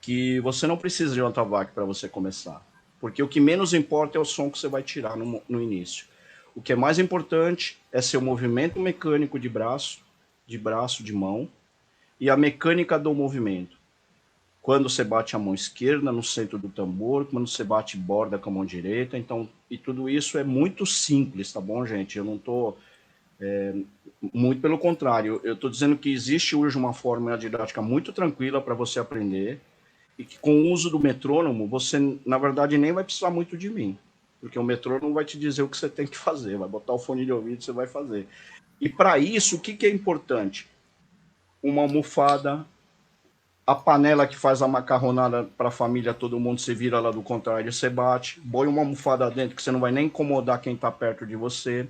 que você não precisa de um atabaque para você começar. Porque o que menos importa é o som que você vai tirar no início. O que é mais importante é seu movimento mecânico de braço, de mão, e a mecânica do movimento. Quando você bate a mão esquerda no centro do tambor, quando você bate borda com a mão direita, então, e tudo isso é muito simples, tá bom, gente? Eu não estou... muito pelo contrário, eu estou dizendo que existe hoje uma forma didática muito tranquila para você aprender, e que com o uso do metrônomo, você, na verdade, nem vai precisar muito de mim, porque o metrônomo vai te dizer o que você tem que fazer, vai botar o fone de ouvido e você vai fazer. E para isso, o que é importante? Uma almofada, a panela que faz a macarronada para a família, todo mundo se vira lá do contrário, você bate, põe uma almofada dentro que você não vai nem incomodar quem está perto de você.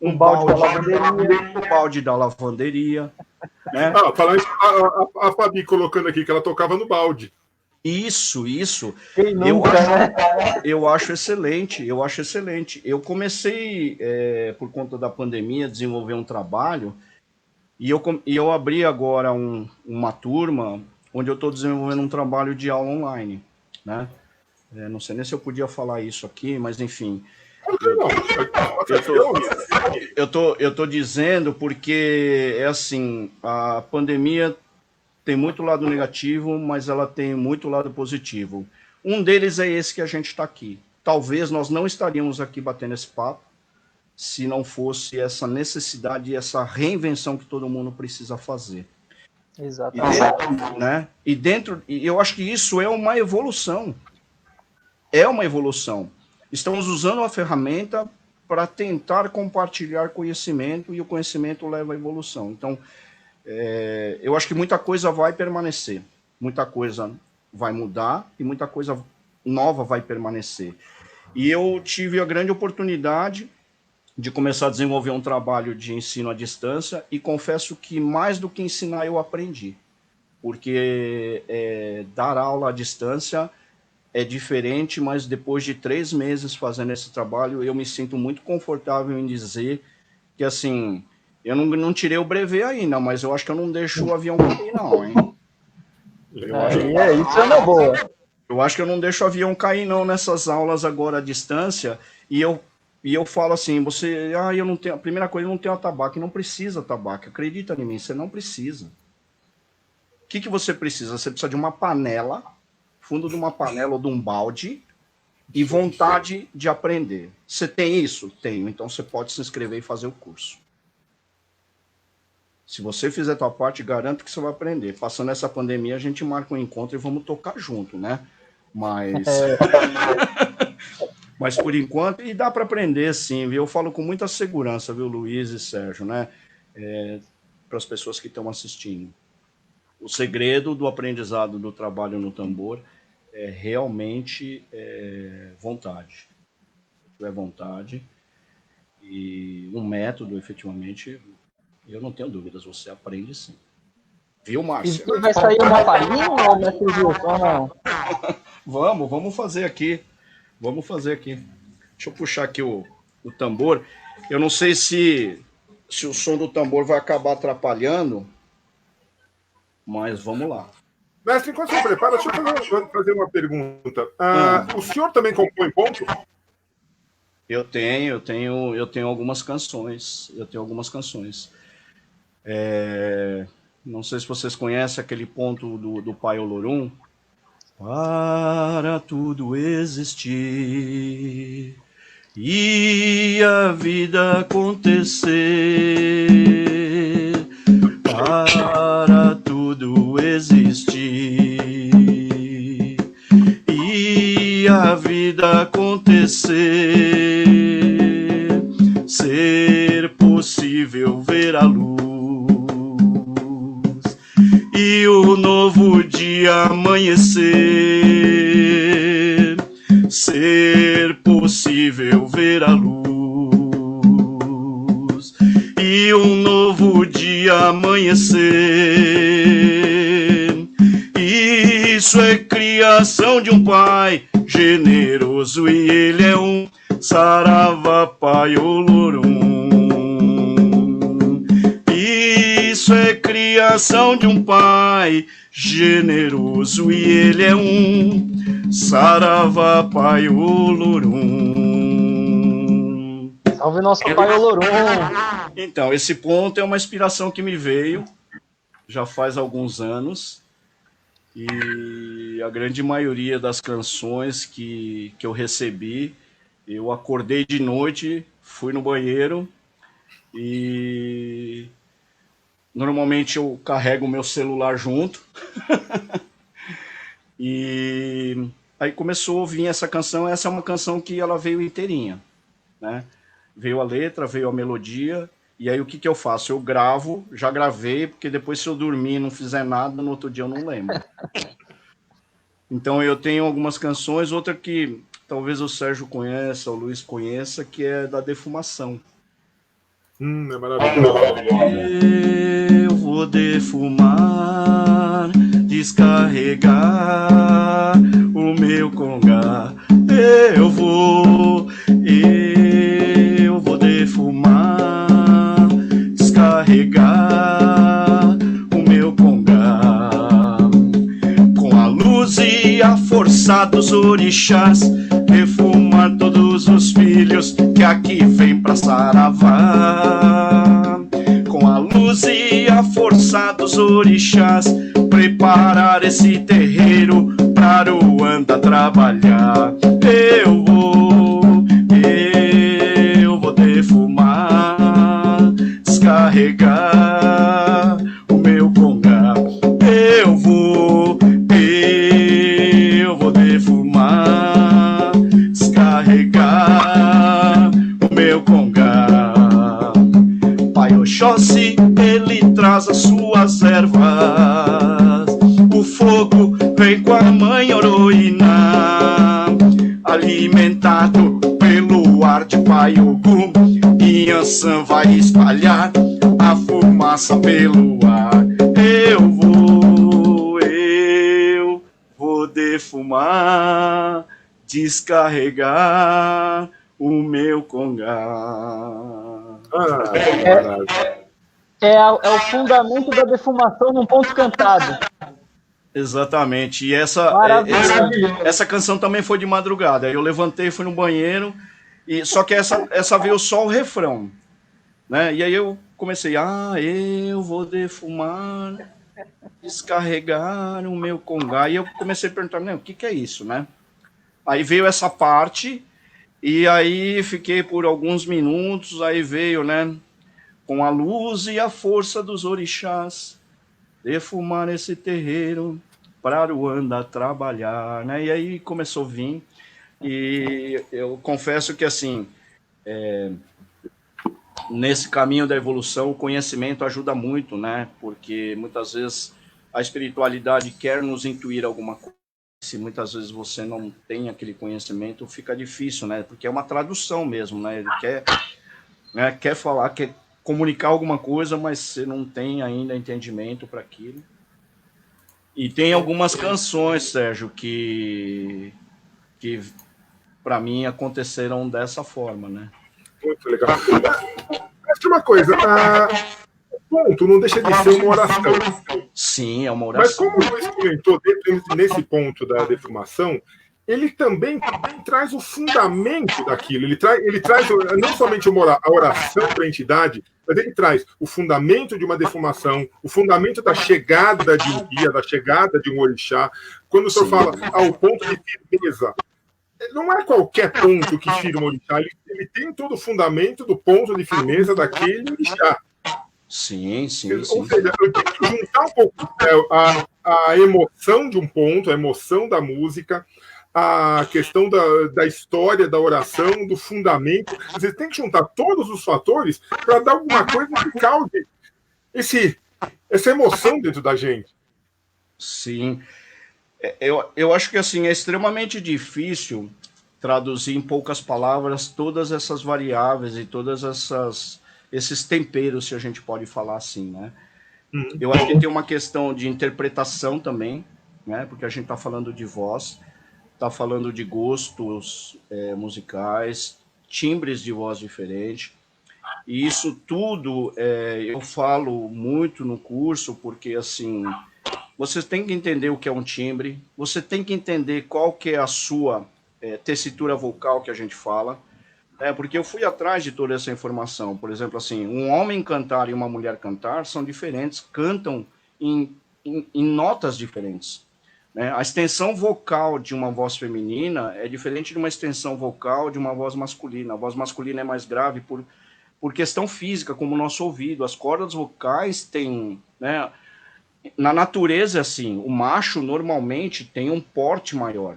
um balde da lavanderia. O balde da lavanderia. Né? Falar isso, a Fabi colocando aqui que ela tocava no balde. Isso. Quem nunca, né? Eu acho excelente. Eu comecei, por conta da pandemia, a desenvolver um trabalho e eu abri agora uma turma onde eu estou desenvolvendo um trabalho de aula online, né? Não sei nem se eu podia falar isso aqui, mas enfim. Eu tô dizendo porque é assim, a pandemia tem muito lado negativo, mas ela tem muito lado positivo. Um deles é esse que a gente está aqui. Talvez nós não estaríamos aqui batendo esse papo se não fosse essa necessidade e essa reinvenção que todo mundo precisa fazer. Exatamente. E eu acho que isso é uma evolução. É uma evolução. Estamos usando uma ferramenta para tentar compartilhar conhecimento e o conhecimento leva à evolução. Então, eu acho que muita coisa vai permanecer, muita coisa vai mudar e muita coisa nova vai permanecer. E eu tive a grande oportunidade de começar a desenvolver um trabalho de ensino à distância e confesso que mais do que ensinar eu aprendi, porque dar aula à distância é diferente, mas depois de 3 meses fazendo esse trabalho, eu me sinto muito confortável em dizer que, assim, eu não tirei o brevet ainda, mas eu acho que eu não deixo o avião cair, não, hein? Isso é uma boa. Eu acho que eu não deixo o avião cair, não, nessas aulas agora à distância, e eu falo assim, eu não tenho, a primeira coisa, eu não tenho atabaque, não precisa atabaque, acredita em mim, você não precisa. O que você precisa? Você precisa de uma panela, fundo de uma panela ou de um balde e vontade de aprender. Você tem isso? Tenho. Então você pode se inscrever e fazer o curso. Se você fizer a tua parte, garanto que você vai aprender. Passando essa pandemia, a gente marca um encontro e vamos tocar junto, né? Mas mas por enquanto, e dá para aprender sim, viu? Eu falo com muita segurança, viu, Luiz e Sérgio, né? Para as pessoas que estão assistindo. O segredo do aprendizado do trabalho no tambor é realmente vontade. Se tiver vontade e um método, efetivamente, eu não tenho dúvidas, você aprende sim. Viu, Márcia? E vai sair uma palhinha ou mestre Gilson, não? Vamos fazer aqui. Vamos fazer aqui. Deixa eu puxar aqui o tambor. Eu não sei se o som do tambor vai acabar atrapalhando, mas vamos lá. Mestre, enquanto você prepara, deixa eu fazer uma pergunta. O senhor também compõe ponto? Eu tenho algumas canções. Não sei se vocês conhecem aquele ponto do Pai Olorum. Para tudo existir e a vida acontecer, para tudo existir e a vida acontecer, ser possível ver a luz e o novo dia amanhecer, ser possível ver a luz e um novo dia amanhecer. Isso é criação de um Pai generoso e Ele é um Saravá Pai Olorum. Isso é criação de um Pai generoso e Ele é um Saravá Pai Olorum. Salve nosso Pai Olorum. Então, esse ponto é uma inspiração que me veio já faz alguns anos e a grande maioria das canções que eu recebi, eu acordei de noite, fui no banheiro e normalmente eu carrego o meu celular junto. E aí começou a vir essa canção. Essa é uma canção que ela veio inteirinha, né? Veio a letra, veio a melodia. E aí o que eu faço? Eu gravo, já gravei, porque depois se eu dormir e não fizer nada, no outro dia eu não lembro. Então eu tenho algumas canções, outra que talvez o Sérgio conheça, o Luiz conheça, que é da Defumação. É maravilhoso. Eu vou defumar, descarregar o meu congá. Eu vou defumar, descarregar o meu congá. Com a luz e a força dos orixás, defumar todos os filhos que aqui vem pra Saravá. Com a luz e a força dos orixás, preparar esse terreiro pra Aruanda trabalhar. Eu vou defumar, descarregar o meu congá. Eu vou defumar, descarregar o meu congá. Pai Oxóssi, ele traz as suas ervas. O fogo vem com a mãe Oroina, alimentado pelo ar de Pai Ogum. Inhansã vai espalhar a fumaça pelo ar. Eu vou defumar, descarregar o meu congá. É o fundamento da defumação num ponto cantado. Exatamente. E essa canção também foi de madrugada. Eu levantei, fui no banheiro, só que essa veio só o refrão, né? E aí eu comecei, eu vou defumar, descarregar o meu congá. E eu comecei a perguntar, o que é isso, né? Aí veio essa parte, e aí fiquei por alguns minutos, aí veio, né? Com a luz e a força dos orixás, defumar esse terreiro para Aruanda trabalhar, né? E aí começou a vir, e eu confesso que, assim, nesse caminho da evolução, o conhecimento ajuda muito, né? Porque muitas vezes a espiritualidade quer nos intuir alguma coisa. Se muitas vezes você não tem aquele conhecimento, fica difícil, né? Porque é uma tradução mesmo, né? Ele quer falar, quer comunicar alguma coisa, mas você não tem ainda entendimento para aquilo. E tem algumas canções, Sérgio, que para mim aconteceram dessa forma, né? Muito legal. Mas uma coisa, ponto não deixa de ser uma oração. Sim, é uma oração. Mas como o Luiz comentou, nesse ponto da defumação, ele também traz o fundamento daquilo. Ele traz não somente a oração para a entidade, mas ele traz o fundamento de uma defumação, o fundamento da chegada de um guia, da chegada de um orixá. Quando o senhor fala ao ponto de firmeza, não é qualquer ponto que firma o orixá, ele tem todo o fundamento do ponto de firmeza daquele orixá. Sim. Ou seja, eu tenho que juntar um pouco a emoção de um ponto, a emoção da música, a questão da história, da oração, do fundamento. Você tem que juntar todos os fatores para dar alguma coisa que cause essa emoção dentro da gente. Sim. Eu acho que, assim, é extremamente difícil traduzir em poucas palavras todas essas variáveis e todas esses temperos, se a gente pode falar assim, né? Eu acho que tem uma questão de interpretação também, né? Porque a gente está falando de voz, está falando de gostos musicais, timbres de voz diferentes. E isso tudo eu falo muito no curso, porque, assim, você tem que entender o que é um timbre, você tem que entender qual que é a sua tessitura vocal que a gente fala, porque eu fui atrás de toda essa informação. Por exemplo, assim, um homem cantar e uma mulher cantar são diferentes, cantam em notas diferentes. Né? A extensão vocal de uma voz feminina é diferente de uma extensão vocal de uma voz masculina. A voz masculina é mais grave por questão física, como o nosso ouvido. As cordas vocais têm... Né? Na natureza, assim, o macho normalmente tem um porte maior,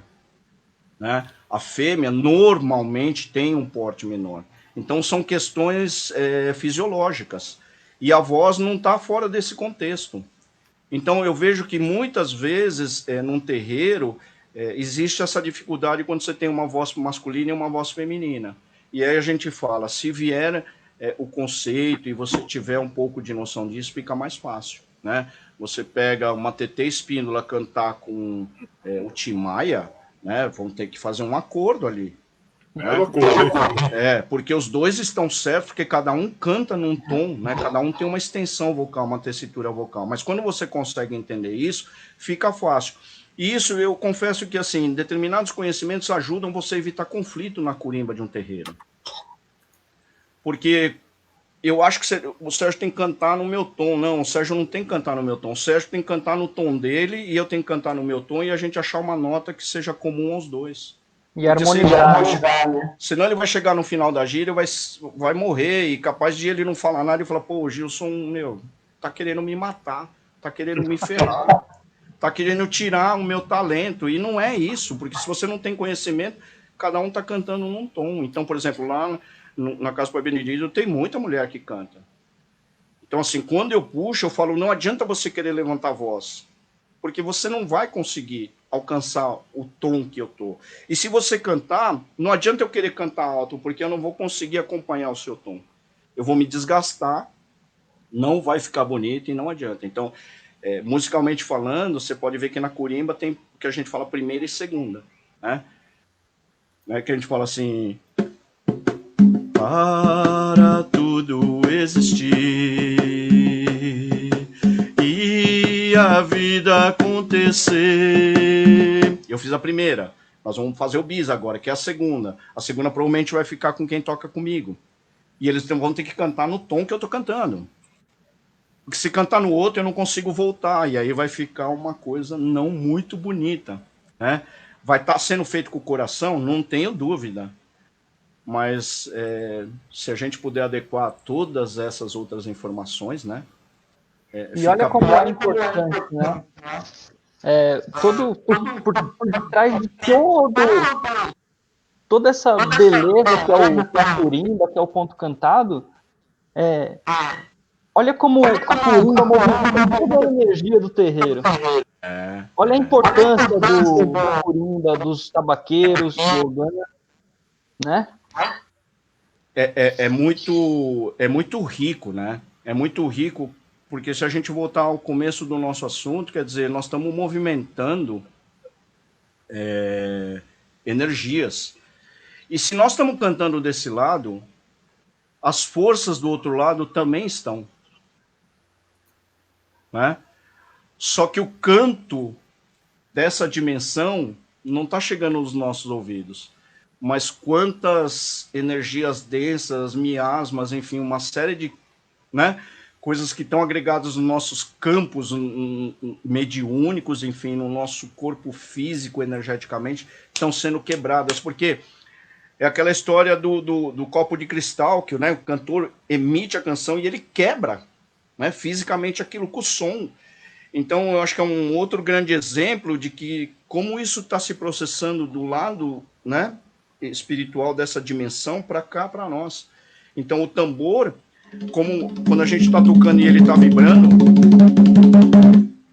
né? A fêmea normalmente tem um porte menor. Então são questões fisiológicas. E a voz não está fora desse contexto. Então eu vejo que muitas vezes num terreiro existe essa dificuldade quando você tem uma voz masculina e uma voz feminina. E aí a gente fala, se vier o conceito e você tiver um pouco de noção disso, fica mais fácil, né? Você pega uma TT Espíndola cantar com o Tim Maia, né? Vão ter que fazer um acordo ali. Né? Porque os dois estão certos, porque cada um canta num tom, né? Cada um tem uma extensão vocal, uma tessitura vocal. Mas quando você consegue entender isso, fica fácil. E isso eu confesso que assim, determinados conhecimentos ajudam você a evitar conflito na curimba de um terreiro. Porque eu acho que o Sérgio tem que cantar no meu tom. Não, o Sérgio não tem que cantar no meu tom. O Sérgio tem que cantar no tom dele e eu tenho que cantar no meu tom e a gente achar uma nota que seja comum aos dois. E harmonizar. Senão ele vai chegar no final da gira e vai morrer e capaz de ele não falar nada e falar, pô, o Gilson, tá querendo me matar, tá querendo me ferrar, tá querendo tirar o meu talento. E não é isso, porque se você não tem conhecimento, cada um tá cantando num tom. Então, por exemplo, lá na Casa do Pai Benedito tem muita mulher que canta. Então, assim, quando eu puxo, eu falo, não adianta você querer levantar a voz, porque você não vai conseguir alcançar o tom que eu tô. E se você cantar, não adianta eu querer cantar alto, porque eu não vou conseguir acompanhar o seu tom. Eu vou me desgastar, não vai ficar bonito e não adianta. Então, musicalmente falando, você pode ver que na curimba tem o que a gente fala primeira e segunda, né? Que a gente fala assim... Para tudo existir e a vida acontecer. Eu fiz a primeira. Nós vamos fazer o bis agora, que é a segunda. A segunda provavelmente vai ficar com quem toca comigo. E eles vão ter que cantar no tom que eu tô cantando. Porque se cantar no outro, eu não consigo voltar. E aí vai ficar uma coisa não muito bonita, né? Vai estar sendo feito com o coração? Não tenho dúvida. Mas se a gente puder adequar todas essas outras informações, né? E olha como é importante, né? Por trás de toda essa beleza que é a curimba, que é o ponto cantado, olha como a curimba movimenta toda a energia do terreiro. Olha a importância da curimba, dos tabaqueiros, do Ogana, né? É muito rico, né? É muito rico, porque se a gente voltar ao começo do nosso assunto, quer dizer, nós estamos movimentando energias. E se nós estamos cantando desse lado, as forças do outro lado também estão. Né? Só que o canto dessa dimensão não está chegando aos nossos ouvidos. Mas quantas energias densas, miasmas, enfim, uma série de coisas que estão agregadas nos nossos campos mediúnicos, enfim, no nosso corpo físico, energeticamente, estão sendo quebradas. Porque é aquela história do copo de cristal, que o cantor emite a canção e ele quebra, né, fisicamente aquilo com o som. Então, eu acho que é um outro grande exemplo de que como isso está se processando do lado, né, espiritual dessa dimensão para cá, para nós. Então, o tambor, como quando a gente está tocando e ele está vibrando,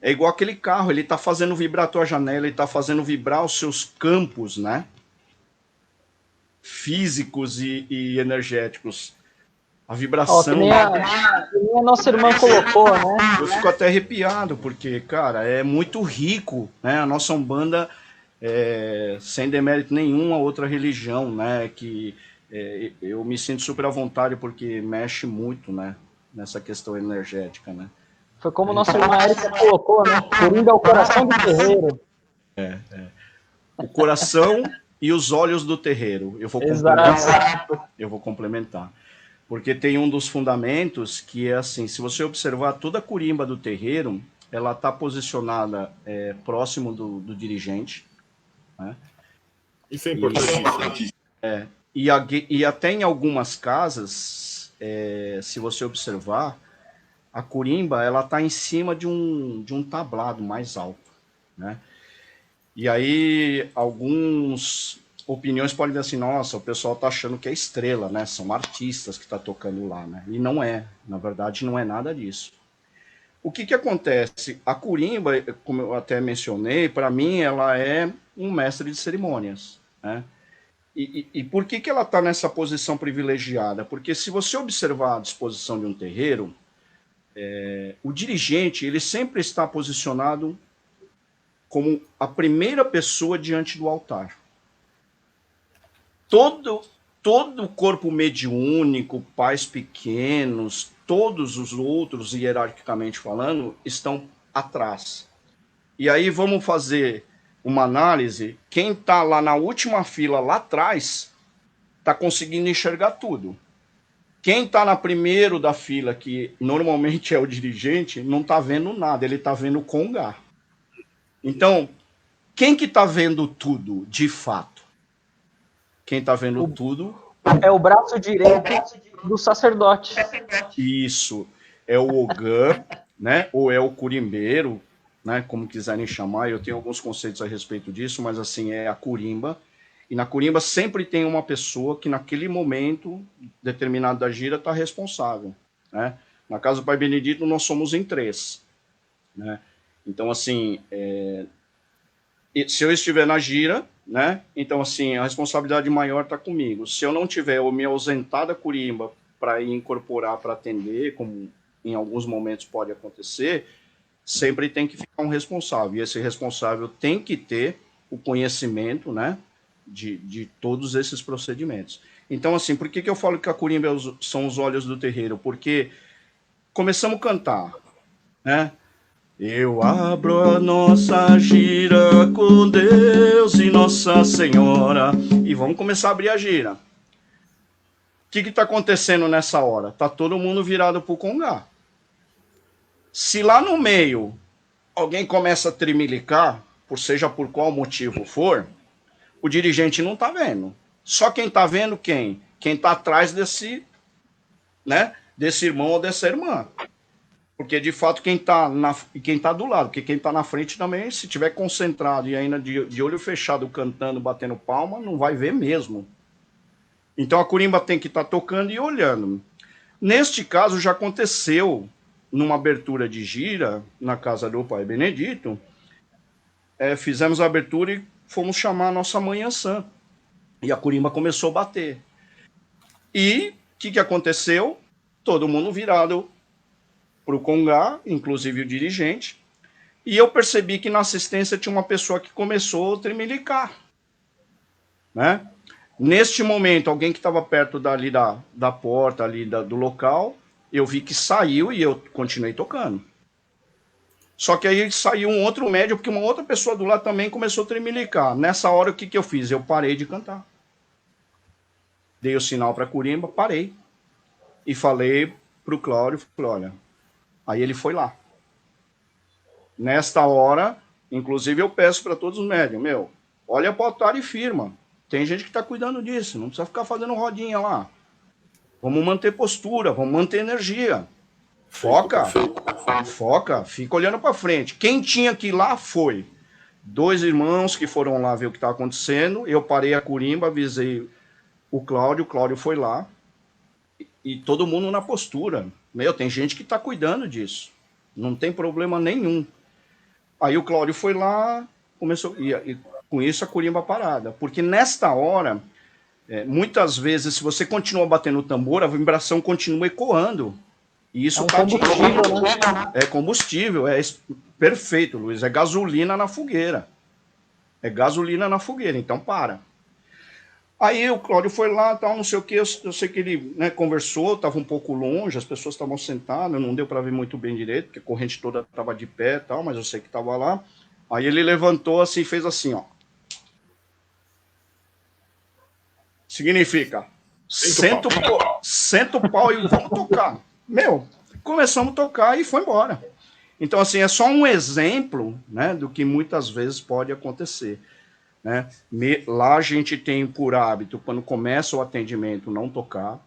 é igual aquele carro, ele está fazendo vibrar a tua janela, ele está fazendo vibrar os seus campos, né, físicos e energéticos. A vibração... que nem a nossa irmã colocou, né? Eu fico até arrepiado, porque, cara, é muito rico, né? A nossa Umbanda, sem demérito nenhum a outra religião, né? Que eu me sinto super à vontade, porque mexe muito, né? Nessa questão energética, né? Foi como nossa irmã Érica colocou, né? Coringa é o coração do terreiro. O coração e os olhos do terreiro. Eu vou complementar. Porque tem um dos fundamentos que é assim, se você observar toda a curimba do terreiro, ela está posicionada próximo do dirigente. Né? Isso é importante. E até em algumas casas, se você observar, a curimba ela está em cima de um tablado mais alto. Né? E aí alguns... opiniões podem dizer assim, nossa, o pessoal tá achando que é estrela, né? São artistas que tá tocando lá, né? E não é, na verdade não é nada disso. O que acontece? A curimba, como eu até mencionei, para mim ela é um mestre de cerimônias, né? E por que ela está nessa posição privilegiada? Porque se você observar a disposição de um terreiro, o dirigente ele sempre está posicionado como a primeira pessoa diante do altar. Todo o corpo mediúnico, pais pequenos, todos os outros, hierarquicamente falando, estão atrás. E aí vamos fazer uma análise. Quem está lá na última fila, lá atrás, está conseguindo enxergar tudo. Quem está na primeiro da fila, que normalmente é o dirigente, não está vendo nada, ele está vendo o congá. Então, quem que está vendo tudo, de fato? Quem está vendo tudo... É o braço direito do sacerdote. Isso. É o ogã, né? Ou é o curimbeiro, né? Como quiserem chamar. Eu tenho alguns conceitos a respeito disso, mas assim, é a curimba. E na curimba sempre tem uma pessoa que naquele momento determinado da gira está responsável, né? Na casa do Pai Benedito nós somos em 3, né? Então, assim, se eu estiver na gira, né? Então, assim, a responsabilidade maior está comigo. Se eu não tiver ou me ausentar da curimba para ir incorporar, para atender, como em alguns momentos pode acontecer, sempre tem que ficar um responsável. E esse responsável tem que ter o conhecimento, né? De todos esses procedimentos. Então, assim, por que eu falo que a curimba são os olhos do terreiro? Porque começamos a cantar, né? Eu abro a nossa gira com Deus e Nossa Senhora. E vamos começar a abrir a gira. O que está acontecendo nessa hora? Está todo mundo virado para o congá. Se lá no meio alguém começa a tremelicar, seja por qual motivo for, o dirigente não está vendo. Só quem está vendo quem? Quem está atrás desse irmão ou dessa irmã. Porque, de fato, quem está do lado, porque quem está na frente também, se tiver concentrado e ainda de olho fechado, cantando, batendo palma, não vai ver mesmo. Então, a curimba tem que estar tocando e olhando. Neste caso, já aconteceu, numa abertura de gira, na casa do Pai Benedito, fizemos a abertura e fomos chamar a nossa Mãe Ansã. E a curimba começou a bater. E o que aconteceu? Todo mundo virado para o congá, inclusive o dirigente, e eu percebi que na assistência tinha uma pessoa que começou a tremelicar, né? Neste momento, alguém que estava perto dali da porta, ali do local, eu vi que saiu e eu continuei tocando. Só que aí saiu um outro médium, porque uma outra pessoa do lado também começou a tremelicar. Nessa hora, o que eu fiz? Eu parei de cantar. Dei o sinal para a curimba, parei. E falei para o Cláudio, falei, olha... Aí ele foi lá. Nesta hora, inclusive eu peço para todos os médiums, olha para o altar e firma. Tem gente que está cuidando disso, não precisa ficar fazendo rodinha lá. Vamos manter postura, vamos manter energia. Foca, fica olhando para frente. Quem tinha que ir lá foi. 2 irmãos que foram lá ver o que estava acontecendo. Eu parei a curimba, avisei o Cláudio foi lá. E todo mundo na postura. Tem gente que está cuidando disso. Não tem problema nenhum. Aí o Cláudio foi lá, começou, e com isso a curimba parada. Porque nesta hora, muitas vezes, se você continua batendo o tambor, a vibração continua ecoando. E isso está combustível, né? É combustível, perfeito, Luiz. É gasolina na fogueira. Então para. Aí o Cláudio foi lá, tal, não sei o que, eu sei que ele conversou, estava um pouco longe, as pessoas estavam sentadas, não deu para ver muito bem direito, porque a corrente toda estava de pé, tal, mas eu sei que estava lá. Aí ele levantou assim, fez assim, ó. Significa, senta o pau e vamos tocar. Começamos a tocar e foi embora. Então, assim, é só um exemplo, né, do que muitas vezes pode acontecer. Né? Lá a gente tem por hábito, quando começa o atendimento, não tocar,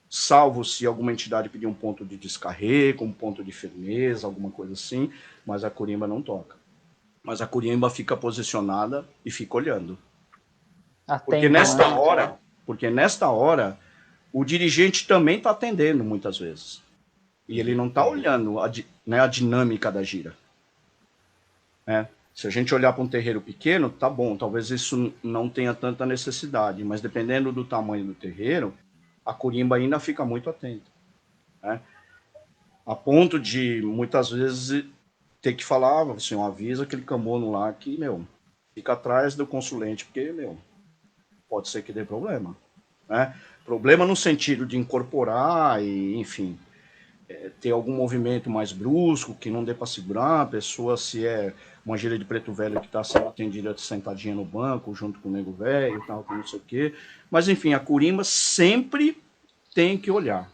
salvo se alguma entidade pedir um ponto de descarrego, um ponto de firmeza, alguma coisa assim, mas a curimba não toca. Mas a curimba fica posicionada e fica olhando. Porque nesta hora, o dirigente também está atendendo muitas vezes. E ele não está olhando a dinâmica da gira. Né? Se a gente olhar para um terreiro pequeno, tá bom, talvez isso não tenha tanta necessidade, mas dependendo do tamanho do terreiro, a corimba ainda fica muito atenta, né? A ponto de, muitas vezes, ter que falar, assim, avisa aquele cambono lá que, fica atrás do consulente, porque, pode ser que dê problema, né? Problema no sentido de incorporar e, enfim, ter algum movimento mais brusco, que não dê para segurar a pessoa, se é uma gira de preto velho que está sendo atendida sentadinha no banco, junto com o nego velho e tal, não sei o quê. Mas, enfim, a corimba sempre tem que olhar.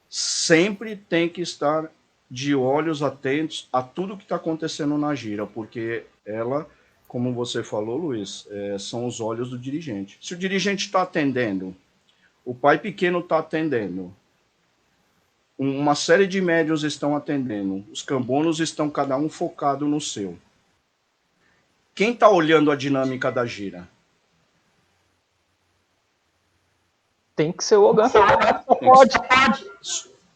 Sempre tem que estar de olhos atentos a tudo que está acontecendo na gira, porque ela, como você falou, Luiz, são os olhos do dirigente. Se o dirigente está atendendo, o pai pequeno está atendendo, uma série de médiuns estão atendendo, os cambonos estão cada um focado no seu. Quem está olhando a dinâmica da gira? Tem que ser o Ogan. Pode.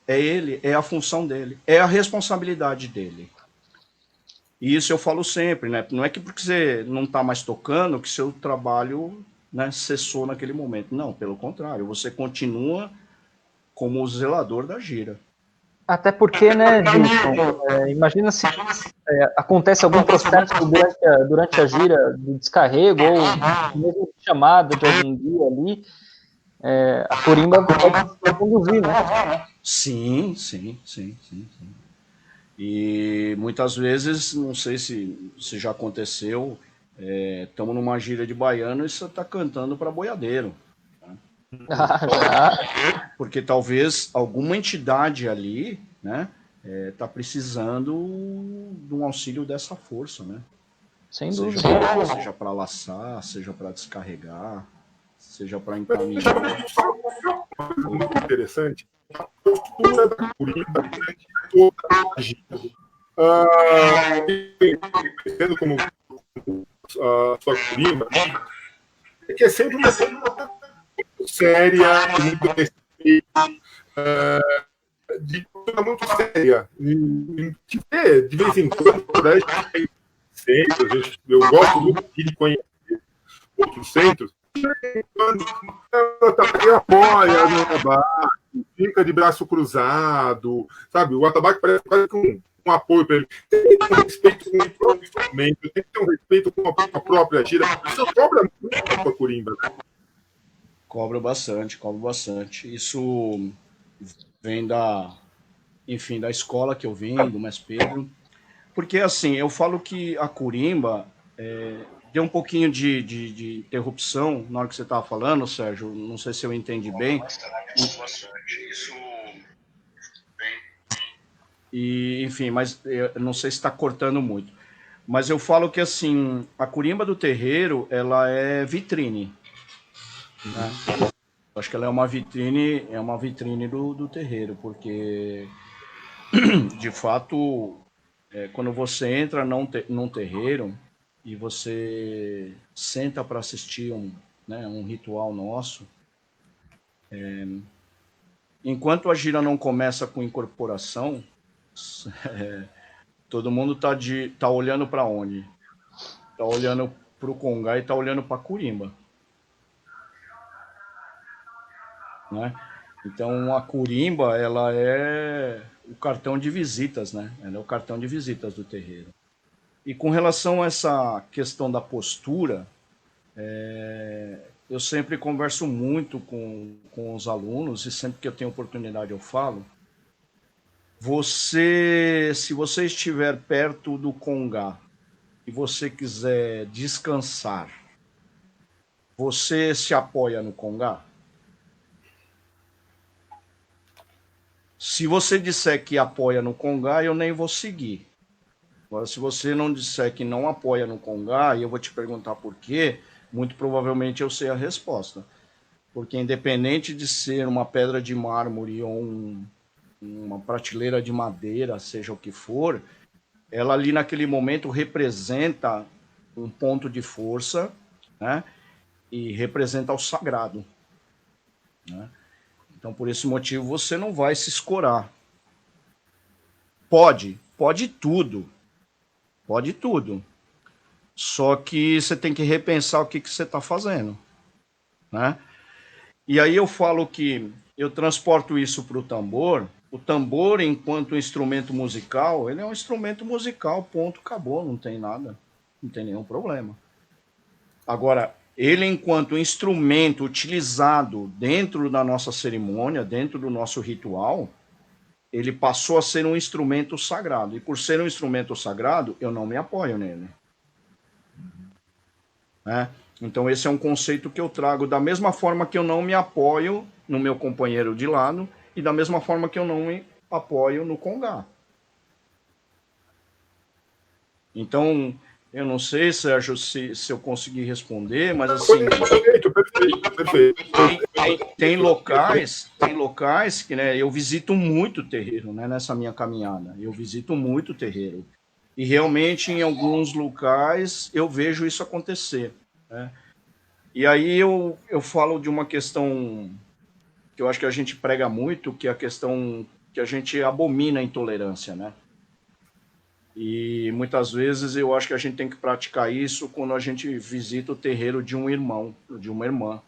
É ele, é a função dele, é a responsabilidade dele. E isso eu falo sempre, né? Não é que porque você não está mais tocando que seu trabalho, né, cessou naquele momento. Não, pelo contrário, você continua como o zelador da gira. Até porque, né, Gilson, imagina se acontece algum processo durante a gira de descarrego ou mesmo de chamada de algum guia ali, a corimba pode conduzir, né? Sim. E muitas vezes, não sei se já aconteceu, estamos numa gira de baiano e você está cantando para boiadeiro. Porque talvez alguma entidade ali, né, tá precisando de um auxílio dessa força, né? Sem dúvida. Seja para laçar, seja para descarregar, seja para encaminhar. Muito interessante. A postura da corimba durante toda a gira. Sendo como a sua corimba, que é sempre uma coisa séria, muito respeito, de coisa muito séria. De vez em quando, eu gosto muito de conhecer outros centros. Quando ela apoia no atabaque, fica de braço cruzado, sabe? O atabaque parece quase que um apoio para ele. Tem que ter um respeito com o próprio instrumento, tem que ter um respeito com a própria gira. Isso cobra muito com a corimba, né? Cobra bastante. Isso vem da escola que eu vim, do Mestre Pedro. Porque, assim, eu falo que a corimba deu um pouquinho de interrupção na hora que você estava falando, Sérgio. Não sei se eu entendi bem. E, enfim, mas eu não sei se está cortando muito. Mas eu falo que, assim, a corimba do terreiro, ela é vitrine. Né? Acho que ela é uma vitrine do terreiro, porque, de fato, quando você entra num terreiro e você senta para assistir um ritual nosso, enquanto a gira não começa com incorporação, todo mundo tá olhando para onde? Tá olhando para o congá e tá olhando para a corimba. Né? Então a corimba, ela é o cartão de visitas, né? Ela é o cartão de visitas do terreiro. E com relação a essa questão da postura, eu sempre converso muito com os alunos e sempre que eu tenho oportunidade eu falo. Se você estiver perto do congá e você quiser descansar, você se apoia no congá? Se você disser que apoia no congá, eu nem vou seguir. Agora, se você não disser que não apoia no congá, e eu vou te perguntar por quê, muito provavelmente eu sei a resposta. Porque independente de ser uma pedra de mármore ou uma prateleira de madeira, seja o que for, ela ali naquele momento representa um ponto de força, né? E representa o sagrado, né? Então, por esse motivo, você não vai se escorar. Pode tudo. Só que você tem que repensar o que você está fazendo, né? E aí eu falo que eu transporto isso para o tambor. O tambor, enquanto instrumento musical, ele é um instrumento musical, ponto, acabou, não tem nada, não tem nenhum problema. Agora, ele, enquanto instrumento utilizado dentro da nossa cerimônia, dentro do nosso ritual, ele passou a ser um instrumento sagrado. E por ser um instrumento sagrado, eu não me apoio nele. Né? Então, esse é um conceito que eu trago da mesma forma que eu não me apoio no meu companheiro de lado e da mesma forma que eu não me apoio no congá. Então, eu não sei, Sérgio, se eu consegui responder, mas assim... Perfeito. Tem locais que, né, eu visito muito terreiro, né, nessa minha caminhada. Eu visito muito terreiro. E realmente, em alguns locais, eu vejo isso acontecer. Né? E aí eu falo de uma questão que eu acho que a gente prega muito, que é a questão que a gente abomina a intolerância, né? E muitas vezes eu acho que a gente tem que praticar isso quando a gente visita o terreiro de um irmão, de uma irmã,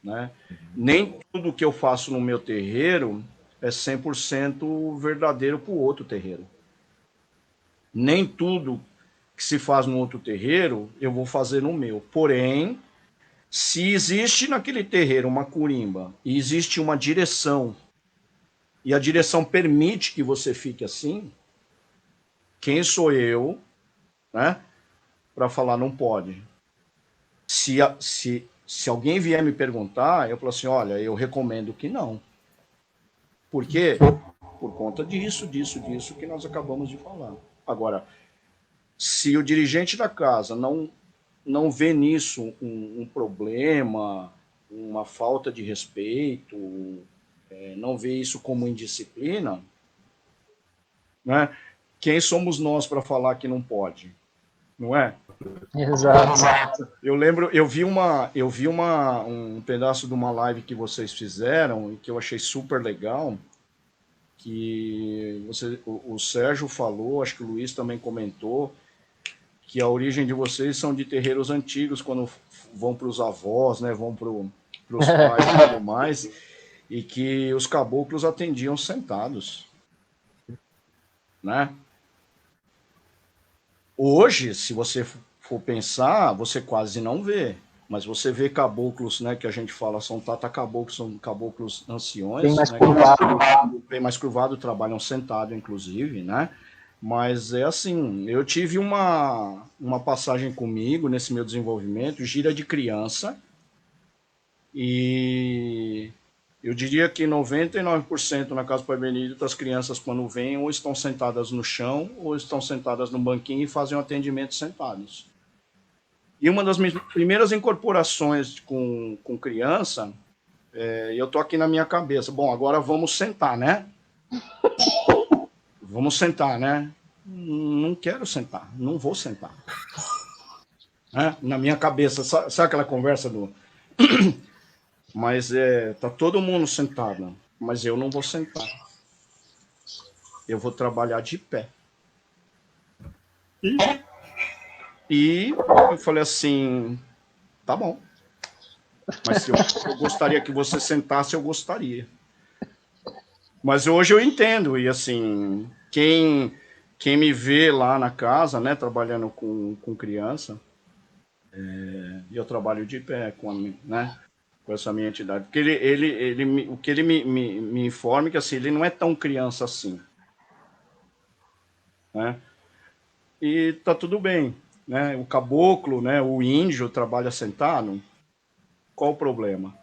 né? Nem tudo que eu faço no meu terreiro é 100% verdadeiro para o outro terreiro. Nem tudo que se faz no outro terreiro eu vou fazer no meu. Porém, se existe naquele terreiro uma curimba e existe uma direção e a direção permite que você fique assim, quem sou eu, né, para falar não pode? Se alguém vier me perguntar, eu falo assim, olha, eu recomendo que não. Por quê? Por conta disso que nós acabamos de falar. Agora, se o dirigente da casa não vê nisso um problema, uma falta de respeito, não vê isso como indisciplina, né? Quem somos nós para falar que não pode? Não é? Exato. Eu lembro, eu vi um pedaço de uma live que vocês fizeram e que eu achei super legal, que o Sérgio falou, acho que o Luiz também comentou, que a origem de vocês são de terreiros antigos, quando vão para os avós, né, vão para os pais e tudo mais, e que os caboclos atendiam sentados, né? Hoje, se você for pensar, você quase não vê, mas você vê caboclos, né, que a gente fala são tatacaboclos, são caboclos anciões, Bem mais né, curvado. bem mais curvado, trabalham sentado, inclusive, né? Mas é assim, eu tive uma passagem comigo nesse meu desenvolvimento, gira de criança, e eu diria que 99% na casa do Pai Benedito, as crianças quando vêm ou estão sentadas no chão ou estão sentadas no banquinho e fazem um atendimento sentados. E uma das minhas primeiras incorporações com criança, eu tô aqui na minha cabeça, bom, agora vamos sentar, né? Vamos sentar, né? Não quero sentar, não vou sentar. Na minha cabeça, sabe aquela conversa do... Mas tá todo mundo sentado, mas eu não vou sentar. Eu vou trabalhar de pé. E eu falei assim, tá bom. Mas se eu gostaria que você sentasse, eu gostaria. Mas hoje eu entendo, e assim, quem me vê lá na casa, né, trabalhando com criança, e eu trabalho de pé com essa minha entidade. Porque o que ele me informa é que assim, ele não é tão criança assim. Né? E tá tudo bem. Né? O caboclo, né, o índio trabalha sentado, qual o problema?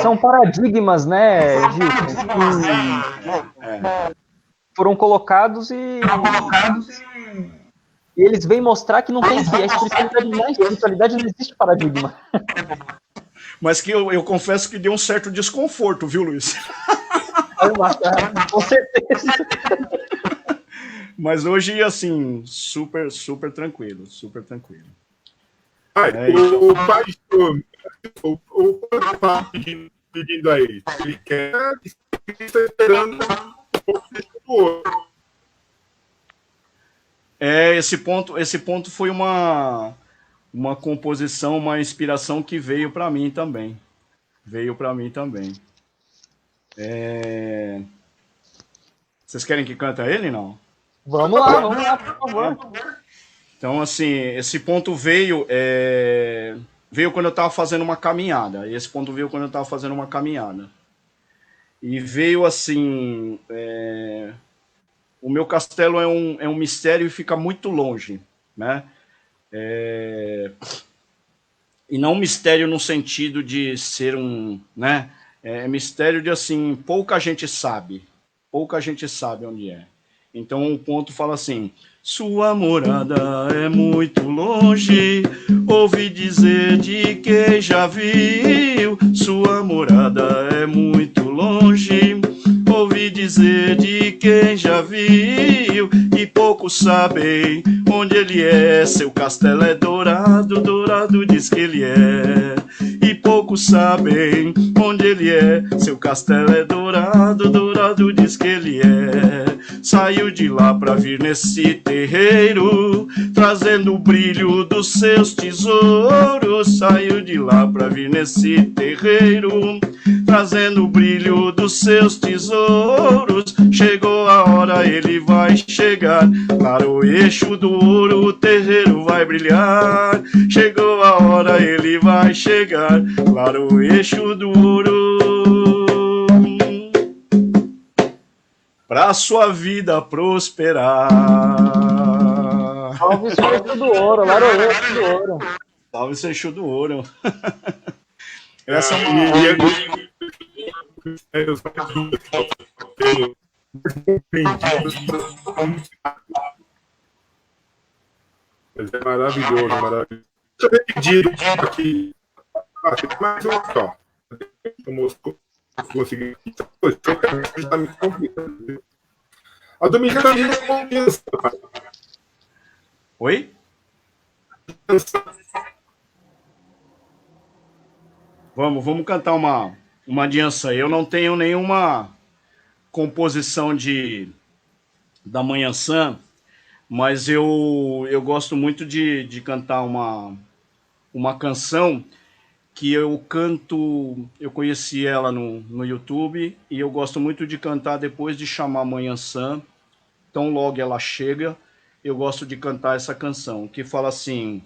São paradigmas, né, Gilson? Foram colocados e eles vêm mostrar que não tem que. A espiritualidade não existe paradigma. Mas que eu confesso que deu um certo desconforto, viu, Luiz? Com certeza. Mas hoje, assim, super, super tranquilo, super tranquilo. O pai pedindo aí, ele quer, está esperando um pouco do outro. Esse ponto foi uma composição, uma inspiração que veio para mim também. Vocês querem que canta ele, não? Vamos lá, por favor. Então, assim, esse ponto veio quando eu estava fazendo uma caminhada. Esse ponto veio quando eu estava fazendo uma caminhada. E veio assim... O meu castelo é um mistério e fica muito longe, né? E não mistério no sentido de ser né? É mistério de, assim, pouca gente sabe onde é. Então o ponto fala assim: sua morada é muito longe, ouvi dizer de quem já viu. Sua morada é muito longe, ouvi dizer de quem já viu. E poucos sabem onde ele é. Seu castelo é dourado, dourado diz que ele é. E poucos sabem onde ele é. Seu castelo é dourado, dourado diz que ele é. Saiu de lá pra vir nesse terreiro, trazendo o brilho dos seus tesouros. Saiu de lá pra vir nesse terreiro, trazendo o brilho dos seus tesouros. Chegou a hora, ele vai chegar. Para o eixo do ouro, o terreiro vai brilhar. Chegou a hora, ele vai chegar. Para o eixo do ouro, pra sua vida prosperar. Salve seu eixo do ouro, laroeixo do ouro. Salve seu eixo do ouro. Essa Mas é maravilhoso, maravilhoso. Deixa eu pedir aqui. Mais um só. Consegui. Está me complicando. A Dominicana é confiança. Oi? Vamos cantar uma dança. Eu não tenho nenhuma composição da Manhã Sam, mas eu gosto muito de cantar uma canção que eu canto. Eu conheci ela no YouTube e eu gosto muito de cantar depois de chamar Manhã Sam. Então logo ela chega, eu gosto de cantar essa canção, que fala assim: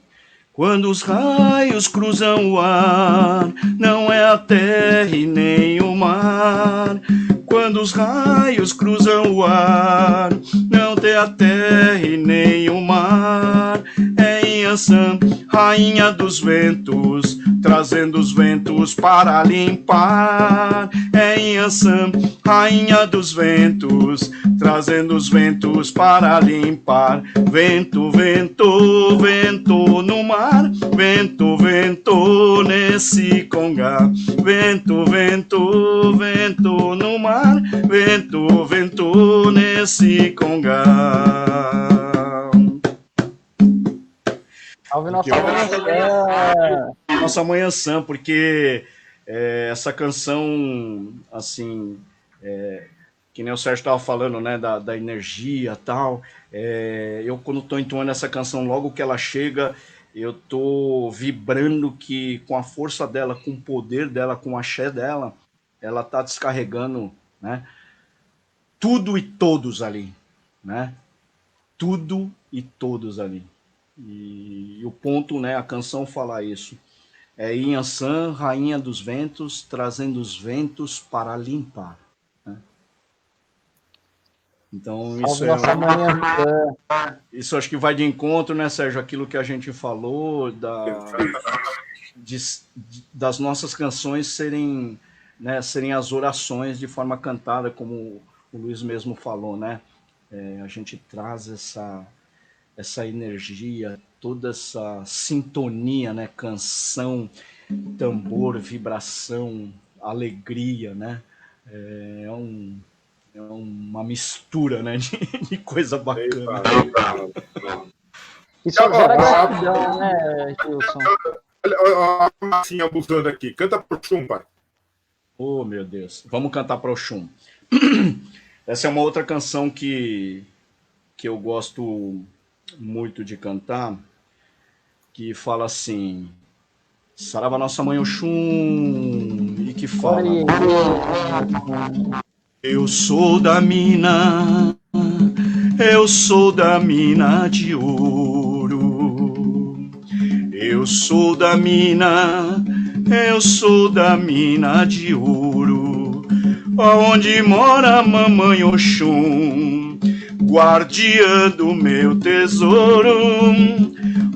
quando os raios cruzam o ar, não é a terra e nem o mar. Quando os raios cruzam o ar, não tem a terra e nem o mar. É Inhansã, rainha dos ventos, trazendo os ventos para limpar. É Inhansã, rainha dos ventos, trazendo os ventos para limpar. Vento, vento, vento no mar, vento, vento nesse congá. Vento, vento, vento no mar, vento, vento nesse congá. Salve nossa Manhã Sam, porque essa canção, assim, que nem o Sérgio estava falando, né, da energia e tal, eu quando estou entoando essa canção, logo que ela chega, eu tô vibrando que com a força dela, com o poder dela, com o axé dela, ela tá descarregando, né, tudo e todos ali, né, tudo e todos ali. E o ponto, né, a canção fala isso. É Inhansã, rainha dos ventos, trazendo os ventos para limpar. Né? Então, isso acho que vai de encontro, né, Sérgio, aquilo que a gente falou, das nossas canções serem as orações de forma cantada, como o Luiz mesmo falou, né? A gente traz essa energia, toda essa sintonia, né? Canção, tambor, vibração, alegria, né? É uma mistura, né? de coisa bacana. Isso gera gratidão, né, Gilson? Olha a massinha abusando aqui. Canta pro Chum, pai. Oh, meu Deus. Vamos cantar pro Chum. Essa é uma outra canção que eu gosto muito de cantar, que fala assim: Sarava nossa mãe Oxum, e que fala: eu sou da mina, eu sou da mina de ouro. Eu sou da mina, eu sou da mina de ouro. Onde mora a mamãe Oxum, guardiã do meu tesouro.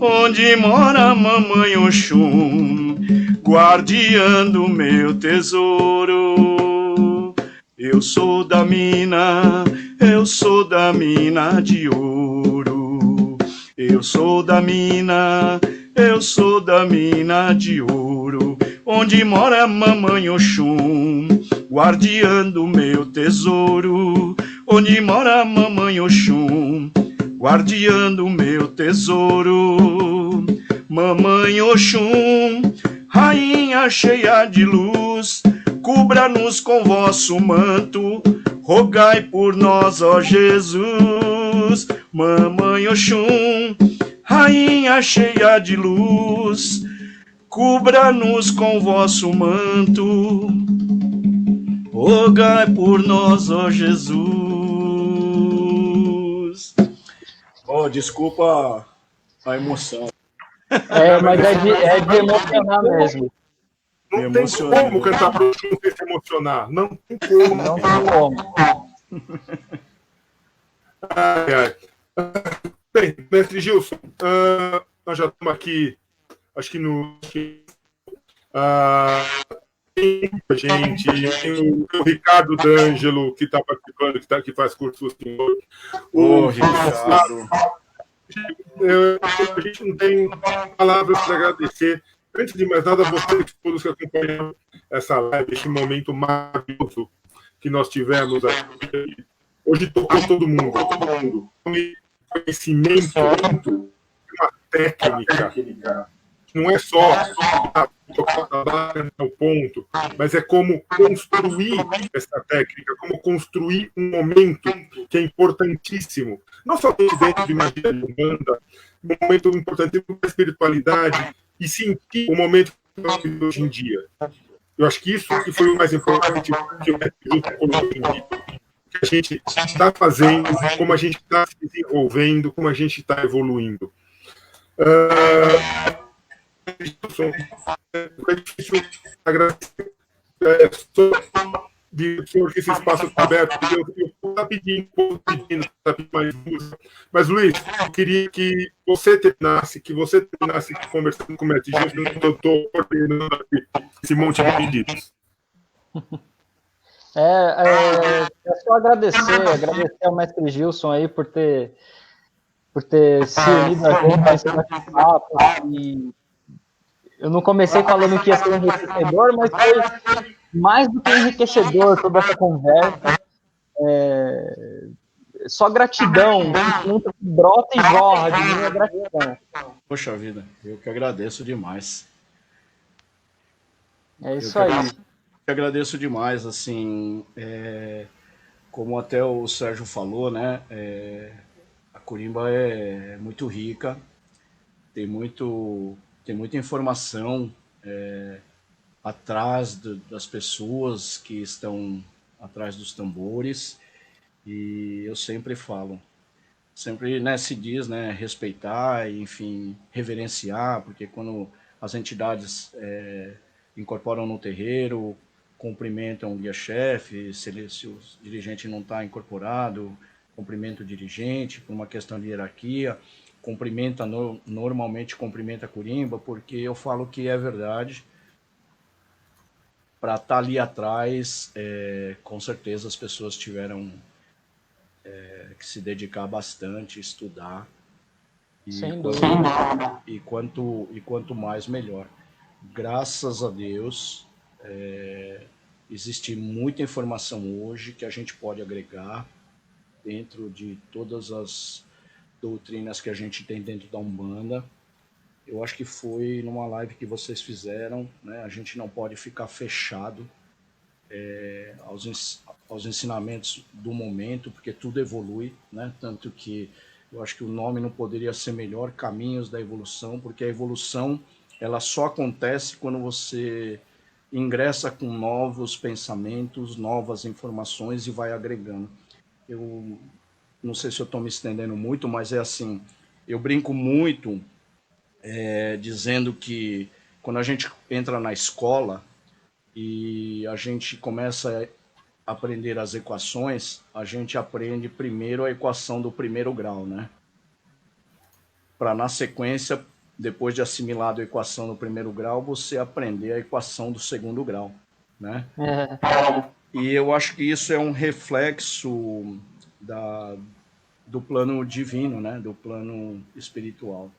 Onde mora a mamãe Oxum, guardiã do meu tesouro. Eu sou da mina, eu sou da mina de ouro. Eu sou da mina, eu sou da mina de ouro. Onde mora a mamãe Oxum, guardiã do meu tesouro. Onde mora a mamãe Oxum, guardiã do meu tesouro. Mamãe Oxum, rainha cheia de luz, cubra-nos com vosso manto, rogai por nós, ó Jesus. Mamãe Oxum, rainha cheia de luz, cubra-nos com vosso manto, rogai por nós, ó Jesus. Oh, desculpa a emoção. Mas é de emocionar mesmo. Não tem como cantar para o Oxum sem se emocionar. Não tem como. Não tem como. Ai. Bem, mestre Gilson, nós já estamos aqui, acho que no. Tem muita gente, tem o Ricardo D'Angelo, que está participando, que faz curso com o senhor. O Ricardo. A gente não tem palavras para agradecer. Antes de mais nada, vocês todos que acompanham essa live, esse momento maravilhoso que nós tivemos aqui. Hoje tocou todo mundo. Conhecimento, uma técnica. Não é só tocar a barra no ponto, mas é como construir essa técnica, como construir um momento que é importantíssimo. Não somente dentro de uma vida de banda, um momento importantíssimo para a espiritualidade e sentir o momento que nós vivemos hoje em dia. Eu acho que isso que foi o mais importante que eu colocou hoje em dia. Que a gente está fazendo, como a gente está se desenvolvendo, como a gente está evoluindo. É difícil agradecer. Senhor, que esse espaço está aberto. Eu estou pedindo mais música. Mas, Luiz, eu queria que você terminasse conversando com o Mestre Gilson, eu estou coordenando esse monte de pedidos. É só agradecer ao Mestre Gilson aí por ter se unido a gente nesse bate-papo. Eu não comecei falando que ia ser enriquecedor, mas foi mais do que enriquecedor toda essa conversa. Só gratidão, muito brota e jorra de minha gratidão. Poxa vida, eu que agradeço demais. É isso aí. Eu agradeço demais, assim, como até o Sérgio falou, né? A Corimba é muito rica, tem muita informação atrás das pessoas que estão atrás dos tambores, e eu sempre falo, sempre, né, se diz, né, respeitar, enfim, reverenciar, porque quando as entidades incorporam no terreiro, cumprimentam o guia-chefe, se o dirigente não está incorporado, cumprimenta o dirigente por uma questão de hierarquia, normalmente cumprimenta a Corimba, porque eu falo que é verdade. Para estar ali atrás, com certeza as pessoas tiveram que se dedicar bastante, estudar, e quanto mais, melhor. Graças a Deus, existe muita informação hoje que a gente pode agregar dentro de todas as doutrinas que a gente tem dentro da Umbanda. Eu acho que foi numa live que vocês fizeram, né? A gente não pode ficar fechado aos ensinamentos do momento, porque tudo evolui, né? Tanto que Eu acho que o nome não poderia ser melhor, Caminhos da Evolução, porque a evolução ela só acontece quando você ingressa com novos pensamentos, novas informações e vai agregando. Eu não sei se eu estou me estendendo muito, mas é assim, eu brinco muito dizendo que quando a gente entra na escola e a gente começa a aprender as equações, a gente aprende primeiro a equação do primeiro grau, né? Para na sequência, depois de assimilado a equação do primeiro grau, você aprender a equação do segundo grau, né? E eu acho que isso é um reflexo do plano divino, né? Do plano espiritual.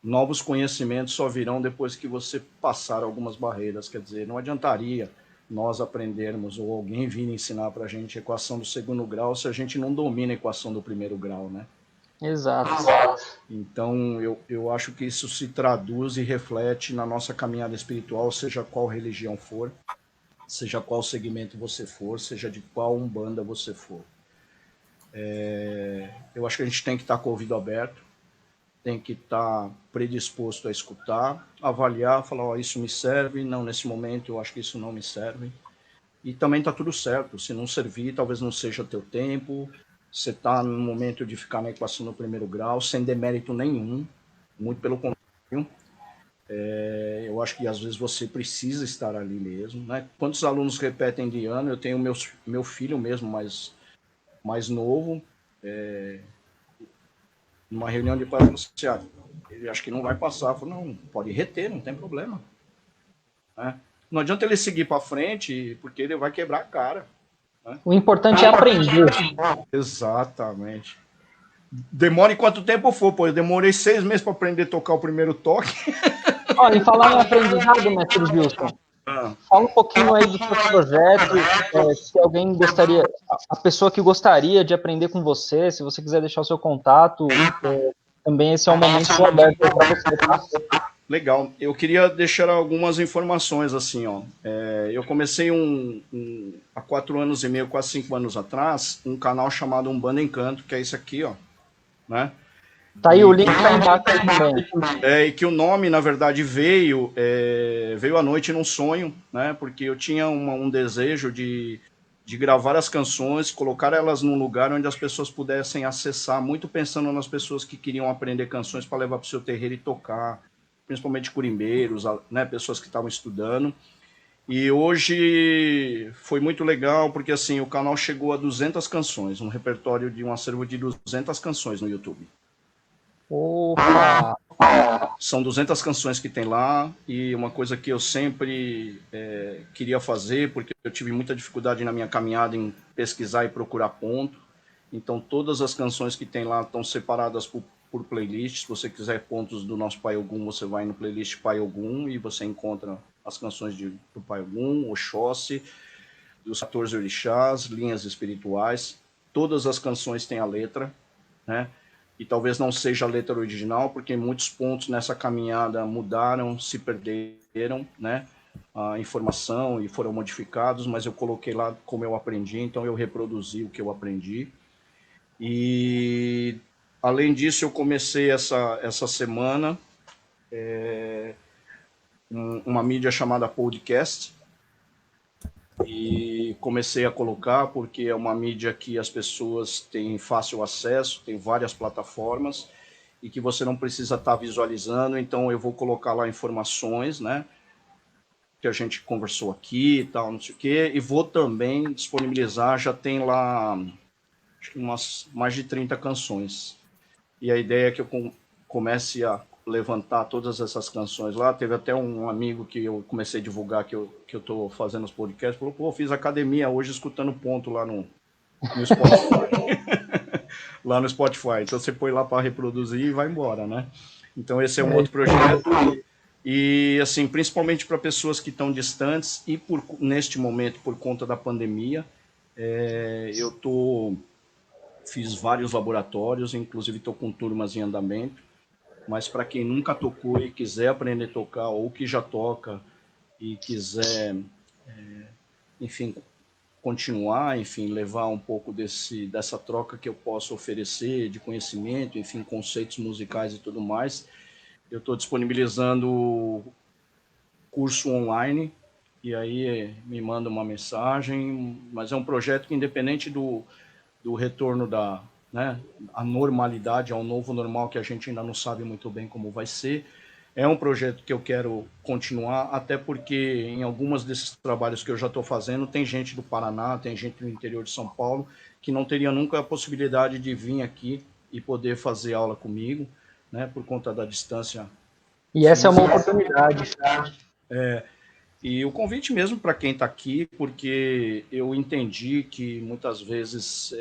Novos conhecimentos só virão depois que você passar algumas barreiras, quer dizer, não adiantaria nós aprendermos ou alguém vir ensinar para a gente a equação do segundo grau se a gente não domina a equação do primeiro grau, né? Exato. Então, eu acho que isso se traduz e reflete na nossa caminhada espiritual, seja qual religião for, seja qual segmento você for, seja de qual umbanda você for. Eu acho que a gente tem que estar com o ouvido aberto, tem que estar predisposto a escutar, avaliar, falar, oh, isso me serve, não, nesse momento eu acho que isso não me serve. E também está tudo certo, se não servir, talvez não seja teu tempo, você está no momento de ficar na equação no primeiro grau, sem demérito nenhum, muito pelo contrário. Eu acho que às vezes você precisa estar ali mesmo, né? Quantos alunos repetem de ano? Eu tenho meu filho mesmo, mais novo, numa reunião de pais, ele acho que não vai passar. Eu falei, não, pode reter, não tem problema. Né? Não adianta ele seguir para frente, porque ele vai quebrar a cara. Né? O importante é aprender. Exatamente. Demore quanto tempo for, pô. Eu demorei 6 meses para aprender a tocar o primeiro toque. Olha, e falar em aprendizado, mestre Wilson, fala um pouquinho aí do seu projeto, se alguém gostaria, a pessoa que gostaria de aprender com você, se você quiser deixar o seu contato, também esse é um momento aberto para você, tá? Legal. Eu queria deixar algumas informações assim, ó. Eu comecei há 4 anos e meio, quase 5 anos atrás, um canal chamado Umbanda Encanto, que é esse aqui, ó, né? Tá aí, o link tá embaixo aí também. E que o nome, na verdade, veio à noite num sonho, né? Porque eu tinha um desejo de gravar as canções, colocar elas num lugar onde as pessoas pudessem acessar, muito pensando nas pessoas que queriam aprender canções para levar para o seu terreiro e tocar, principalmente curimbeiros, né? Pessoas que estavam estudando. E hoje foi muito legal, porque assim, o canal chegou a 200 canções, um repertório de um acervo de 200 canções no YouTube. Opa! São 200 canções que tem lá, e uma coisa que eu sempre queria fazer, porque eu tive muita dificuldade na minha caminhada em pesquisar e procurar ponto. Então todas as canções que tem lá estão separadas por playlists. Se você quiser pontos do nosso Pai Ogum, você vai no playlist Pai Ogum e você encontra as canções do Pai Ogum, Oxóssi, dos 14 orixás, linhas espirituais. Todas as canções têm a letra, né? E talvez não seja a letra original, porque muitos pontos nessa caminhada mudaram, se perderam, né? A informação e foram modificados, mas eu coloquei lá como eu aprendi, então eu reproduzi o que eu aprendi. E além disso, eu comecei essa semana uma mídia chamada podcast, e comecei a colocar porque é uma mídia que as pessoas têm fácil acesso, tem várias plataformas e que você não precisa estar visualizando. Então eu vou colocar lá informações, né, que a gente conversou aqui e tal, não sei o quê, e vou também disponibilizar, já tem lá acho que mais de 30 canções. E a ideia é que eu comece a levantar todas essas canções lá. Teve até um amigo que eu comecei a divulgar que eu tô fazendo os podcasts, falou, pô, fiz academia hoje escutando ponto lá no Spotify. Lá no Spotify. Então você põe lá para reproduzir e vai embora, né? Então esse é um outro projeto. E assim, principalmente para pessoas que estão distantes e neste momento, por conta da pandemia, eu fiz vários laboratórios, inclusive estou com turmas em andamento. Mas para quem nunca tocou e quiser aprender a tocar, ou que já toca e quiser, enfim, continuar, enfim, levar um pouco dessa troca que eu posso oferecer de conhecimento, enfim, conceitos musicais e tudo mais, eu estou disponibilizando curso online, e aí me manda uma mensagem, mas é um projeto que, independente do retorno né, a normalidade, ao novo normal, que a gente ainda não sabe muito bem como vai ser, é um projeto que eu quero continuar, até porque em algumas desses trabalhos que eu já estou fazendo, tem gente do Paraná, tem gente do interior de São Paulo, que não teria nunca a possibilidade de vir aqui e poder fazer aula comigo, né, por conta da distância. E essa é uma oportunidade. E o convite mesmo para quem está aqui, porque eu entendi que muitas vezes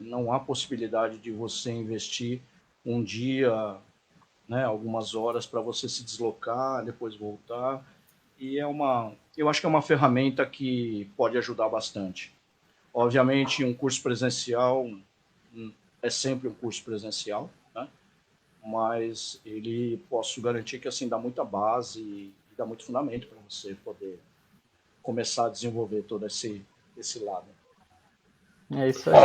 não há possibilidade de você investir um dia, né, algumas horas para você se deslocar, depois voltar. E eu acho que é uma ferramenta que pode ajudar bastante. Obviamente, um curso presencial é sempre um curso presencial, né? Mas ele posso garantir que assim dá muita base e dá muito fundamento para você poder começar a desenvolver todo esse lado. É isso aí.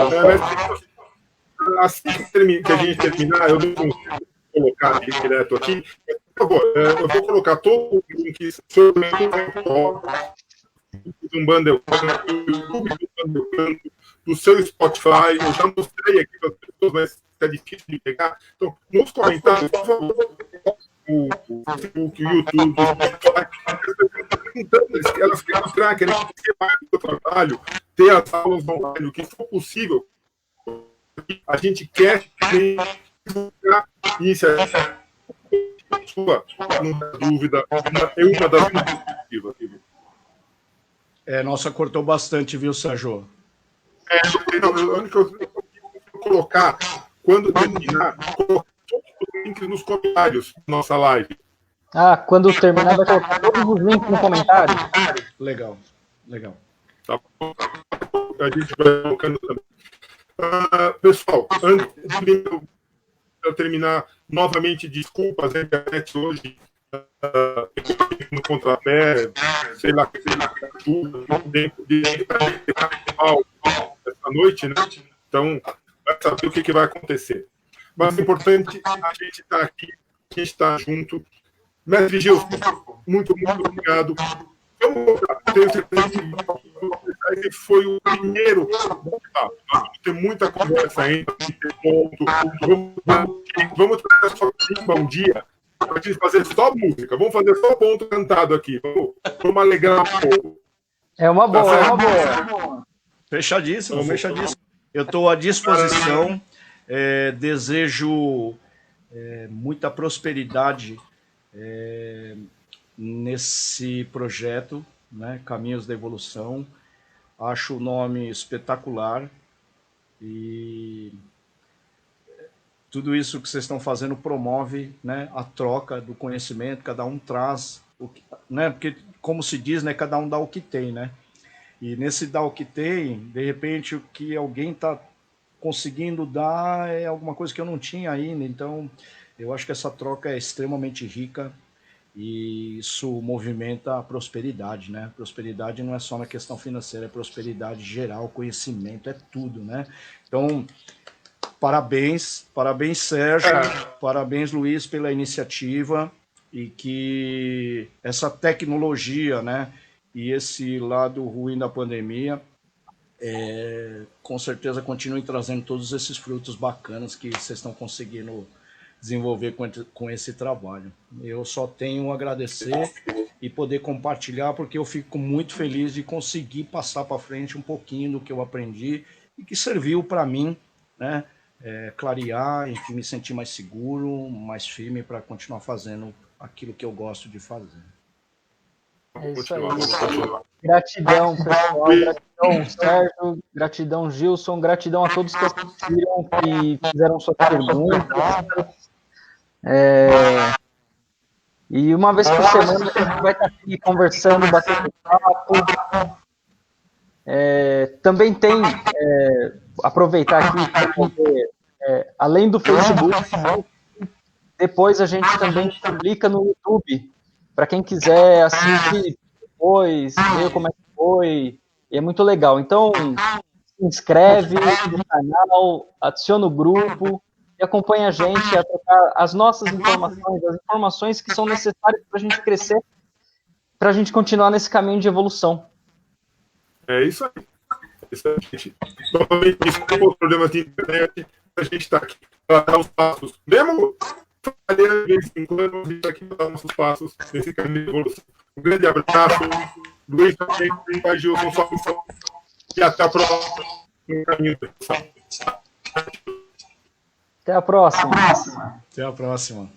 Assim que a gente terminar, eu não consigo colocar direto aqui. Por favor, eu vou colocar todo o link sobre um bundle do seu Spotify. Eu já mostrei aqui para as pessoas, mas é difícil de pegar. Então, nos comentários, por favor, o Facebook, o YouTube, o Spotify, elas querem mostrar, querem conhecer mais do trabalho, ter as aulas online, o que for possível. A gente quer divulgar iniciativa. Sua, não há dúvida, é uma das iniciativas. Nossa, cortou bastante, viu, Sérgio? A única coisa que eu vou colocar, quando terminar, colocar todos os links nos comentários da nossa live. Quando terminar, vai colocar todos os links no comentário. Legal. Tá bom? A gente vai colocando também. Pessoal, antes de eu terminar, novamente, desculpas, a internet hoje no contrapé, sei lá, tudo, tempo de essa noite, né? Então, vai saber o que vai acontecer. Mas é importante a gente estar aqui, a gente estar junto. Mestre Gilson, muito obrigado. Tenho certeza que esse foi o primeiro. Nós vamos ter muita conversa ainda. Vamos trazer só um dia para a gente fazer só música. Vamos fazer só ponto cantado aqui. Vamos alegrar um pouco. É uma boa. Fechadíssimo. Eu estou à disposição. Desejo muita prosperidade nesse projeto, né, Caminhos da Evolução. Acho o nome espetacular e tudo isso que vocês estão fazendo promove, né, a troca do conhecimento, cada um traz, né, porque, como se diz, né, cada um dá o que tem, né? E nesse dar o que tem, de repente, o que alguém está conseguindo dar é alguma coisa que eu não tinha ainda. Então, eu acho que essa troca é extremamente rica e isso movimenta a prosperidade, né? Prosperidade não é só na questão financeira, é prosperidade geral, conhecimento, é tudo, né? Então, parabéns, Sérgio, parabéns, Luiz, pela iniciativa e que essa tecnologia, né, e esse lado ruim da pandemia, com certeza continuem trazendo todos esses frutos bacanas que vocês estão conseguindo desenvolver com esse trabalho. Eu só tenho a agradecer e poder compartilhar, porque eu fico muito feliz de conseguir passar para frente um pouquinho do que eu aprendi e que serviu para mim, né, clarear, enfim, me sentir mais seguro, mais firme para continuar fazendo aquilo que eu gosto de fazer. É isso aí. Gratidão, pessoal. Gratidão, Sérgio. Gratidão, Gilson. Gratidão a todos que assistiram, que fizeram suas perguntas. E uma vez por semana a gente vai estar aqui conversando, batendo papo. Também tem, aproveitar aqui para poder, além do Facebook, depois a gente também publica no YouTube, para quem quiser assistir depois, ver como é que foi, E é muito legal. Então, se inscreve no canal, adiciona o grupo e acompanha a gente a trocar as nossas informações, as informações que são necessárias para a gente crescer, para a gente continuar nesse caminho de evolução. É isso aí. Isso aí, gente. Novamente, desculpa os problemas de internet, a gente está aqui para dar os passos. Mesmo de vez em quando, a gente está aqui para dar nossos passos nesse caminho de evolução. Um grande abraço. Luiz também, Gilson, sua missão. E até a próxima. No caminho da evolução. Até a próxima. Até a próxima.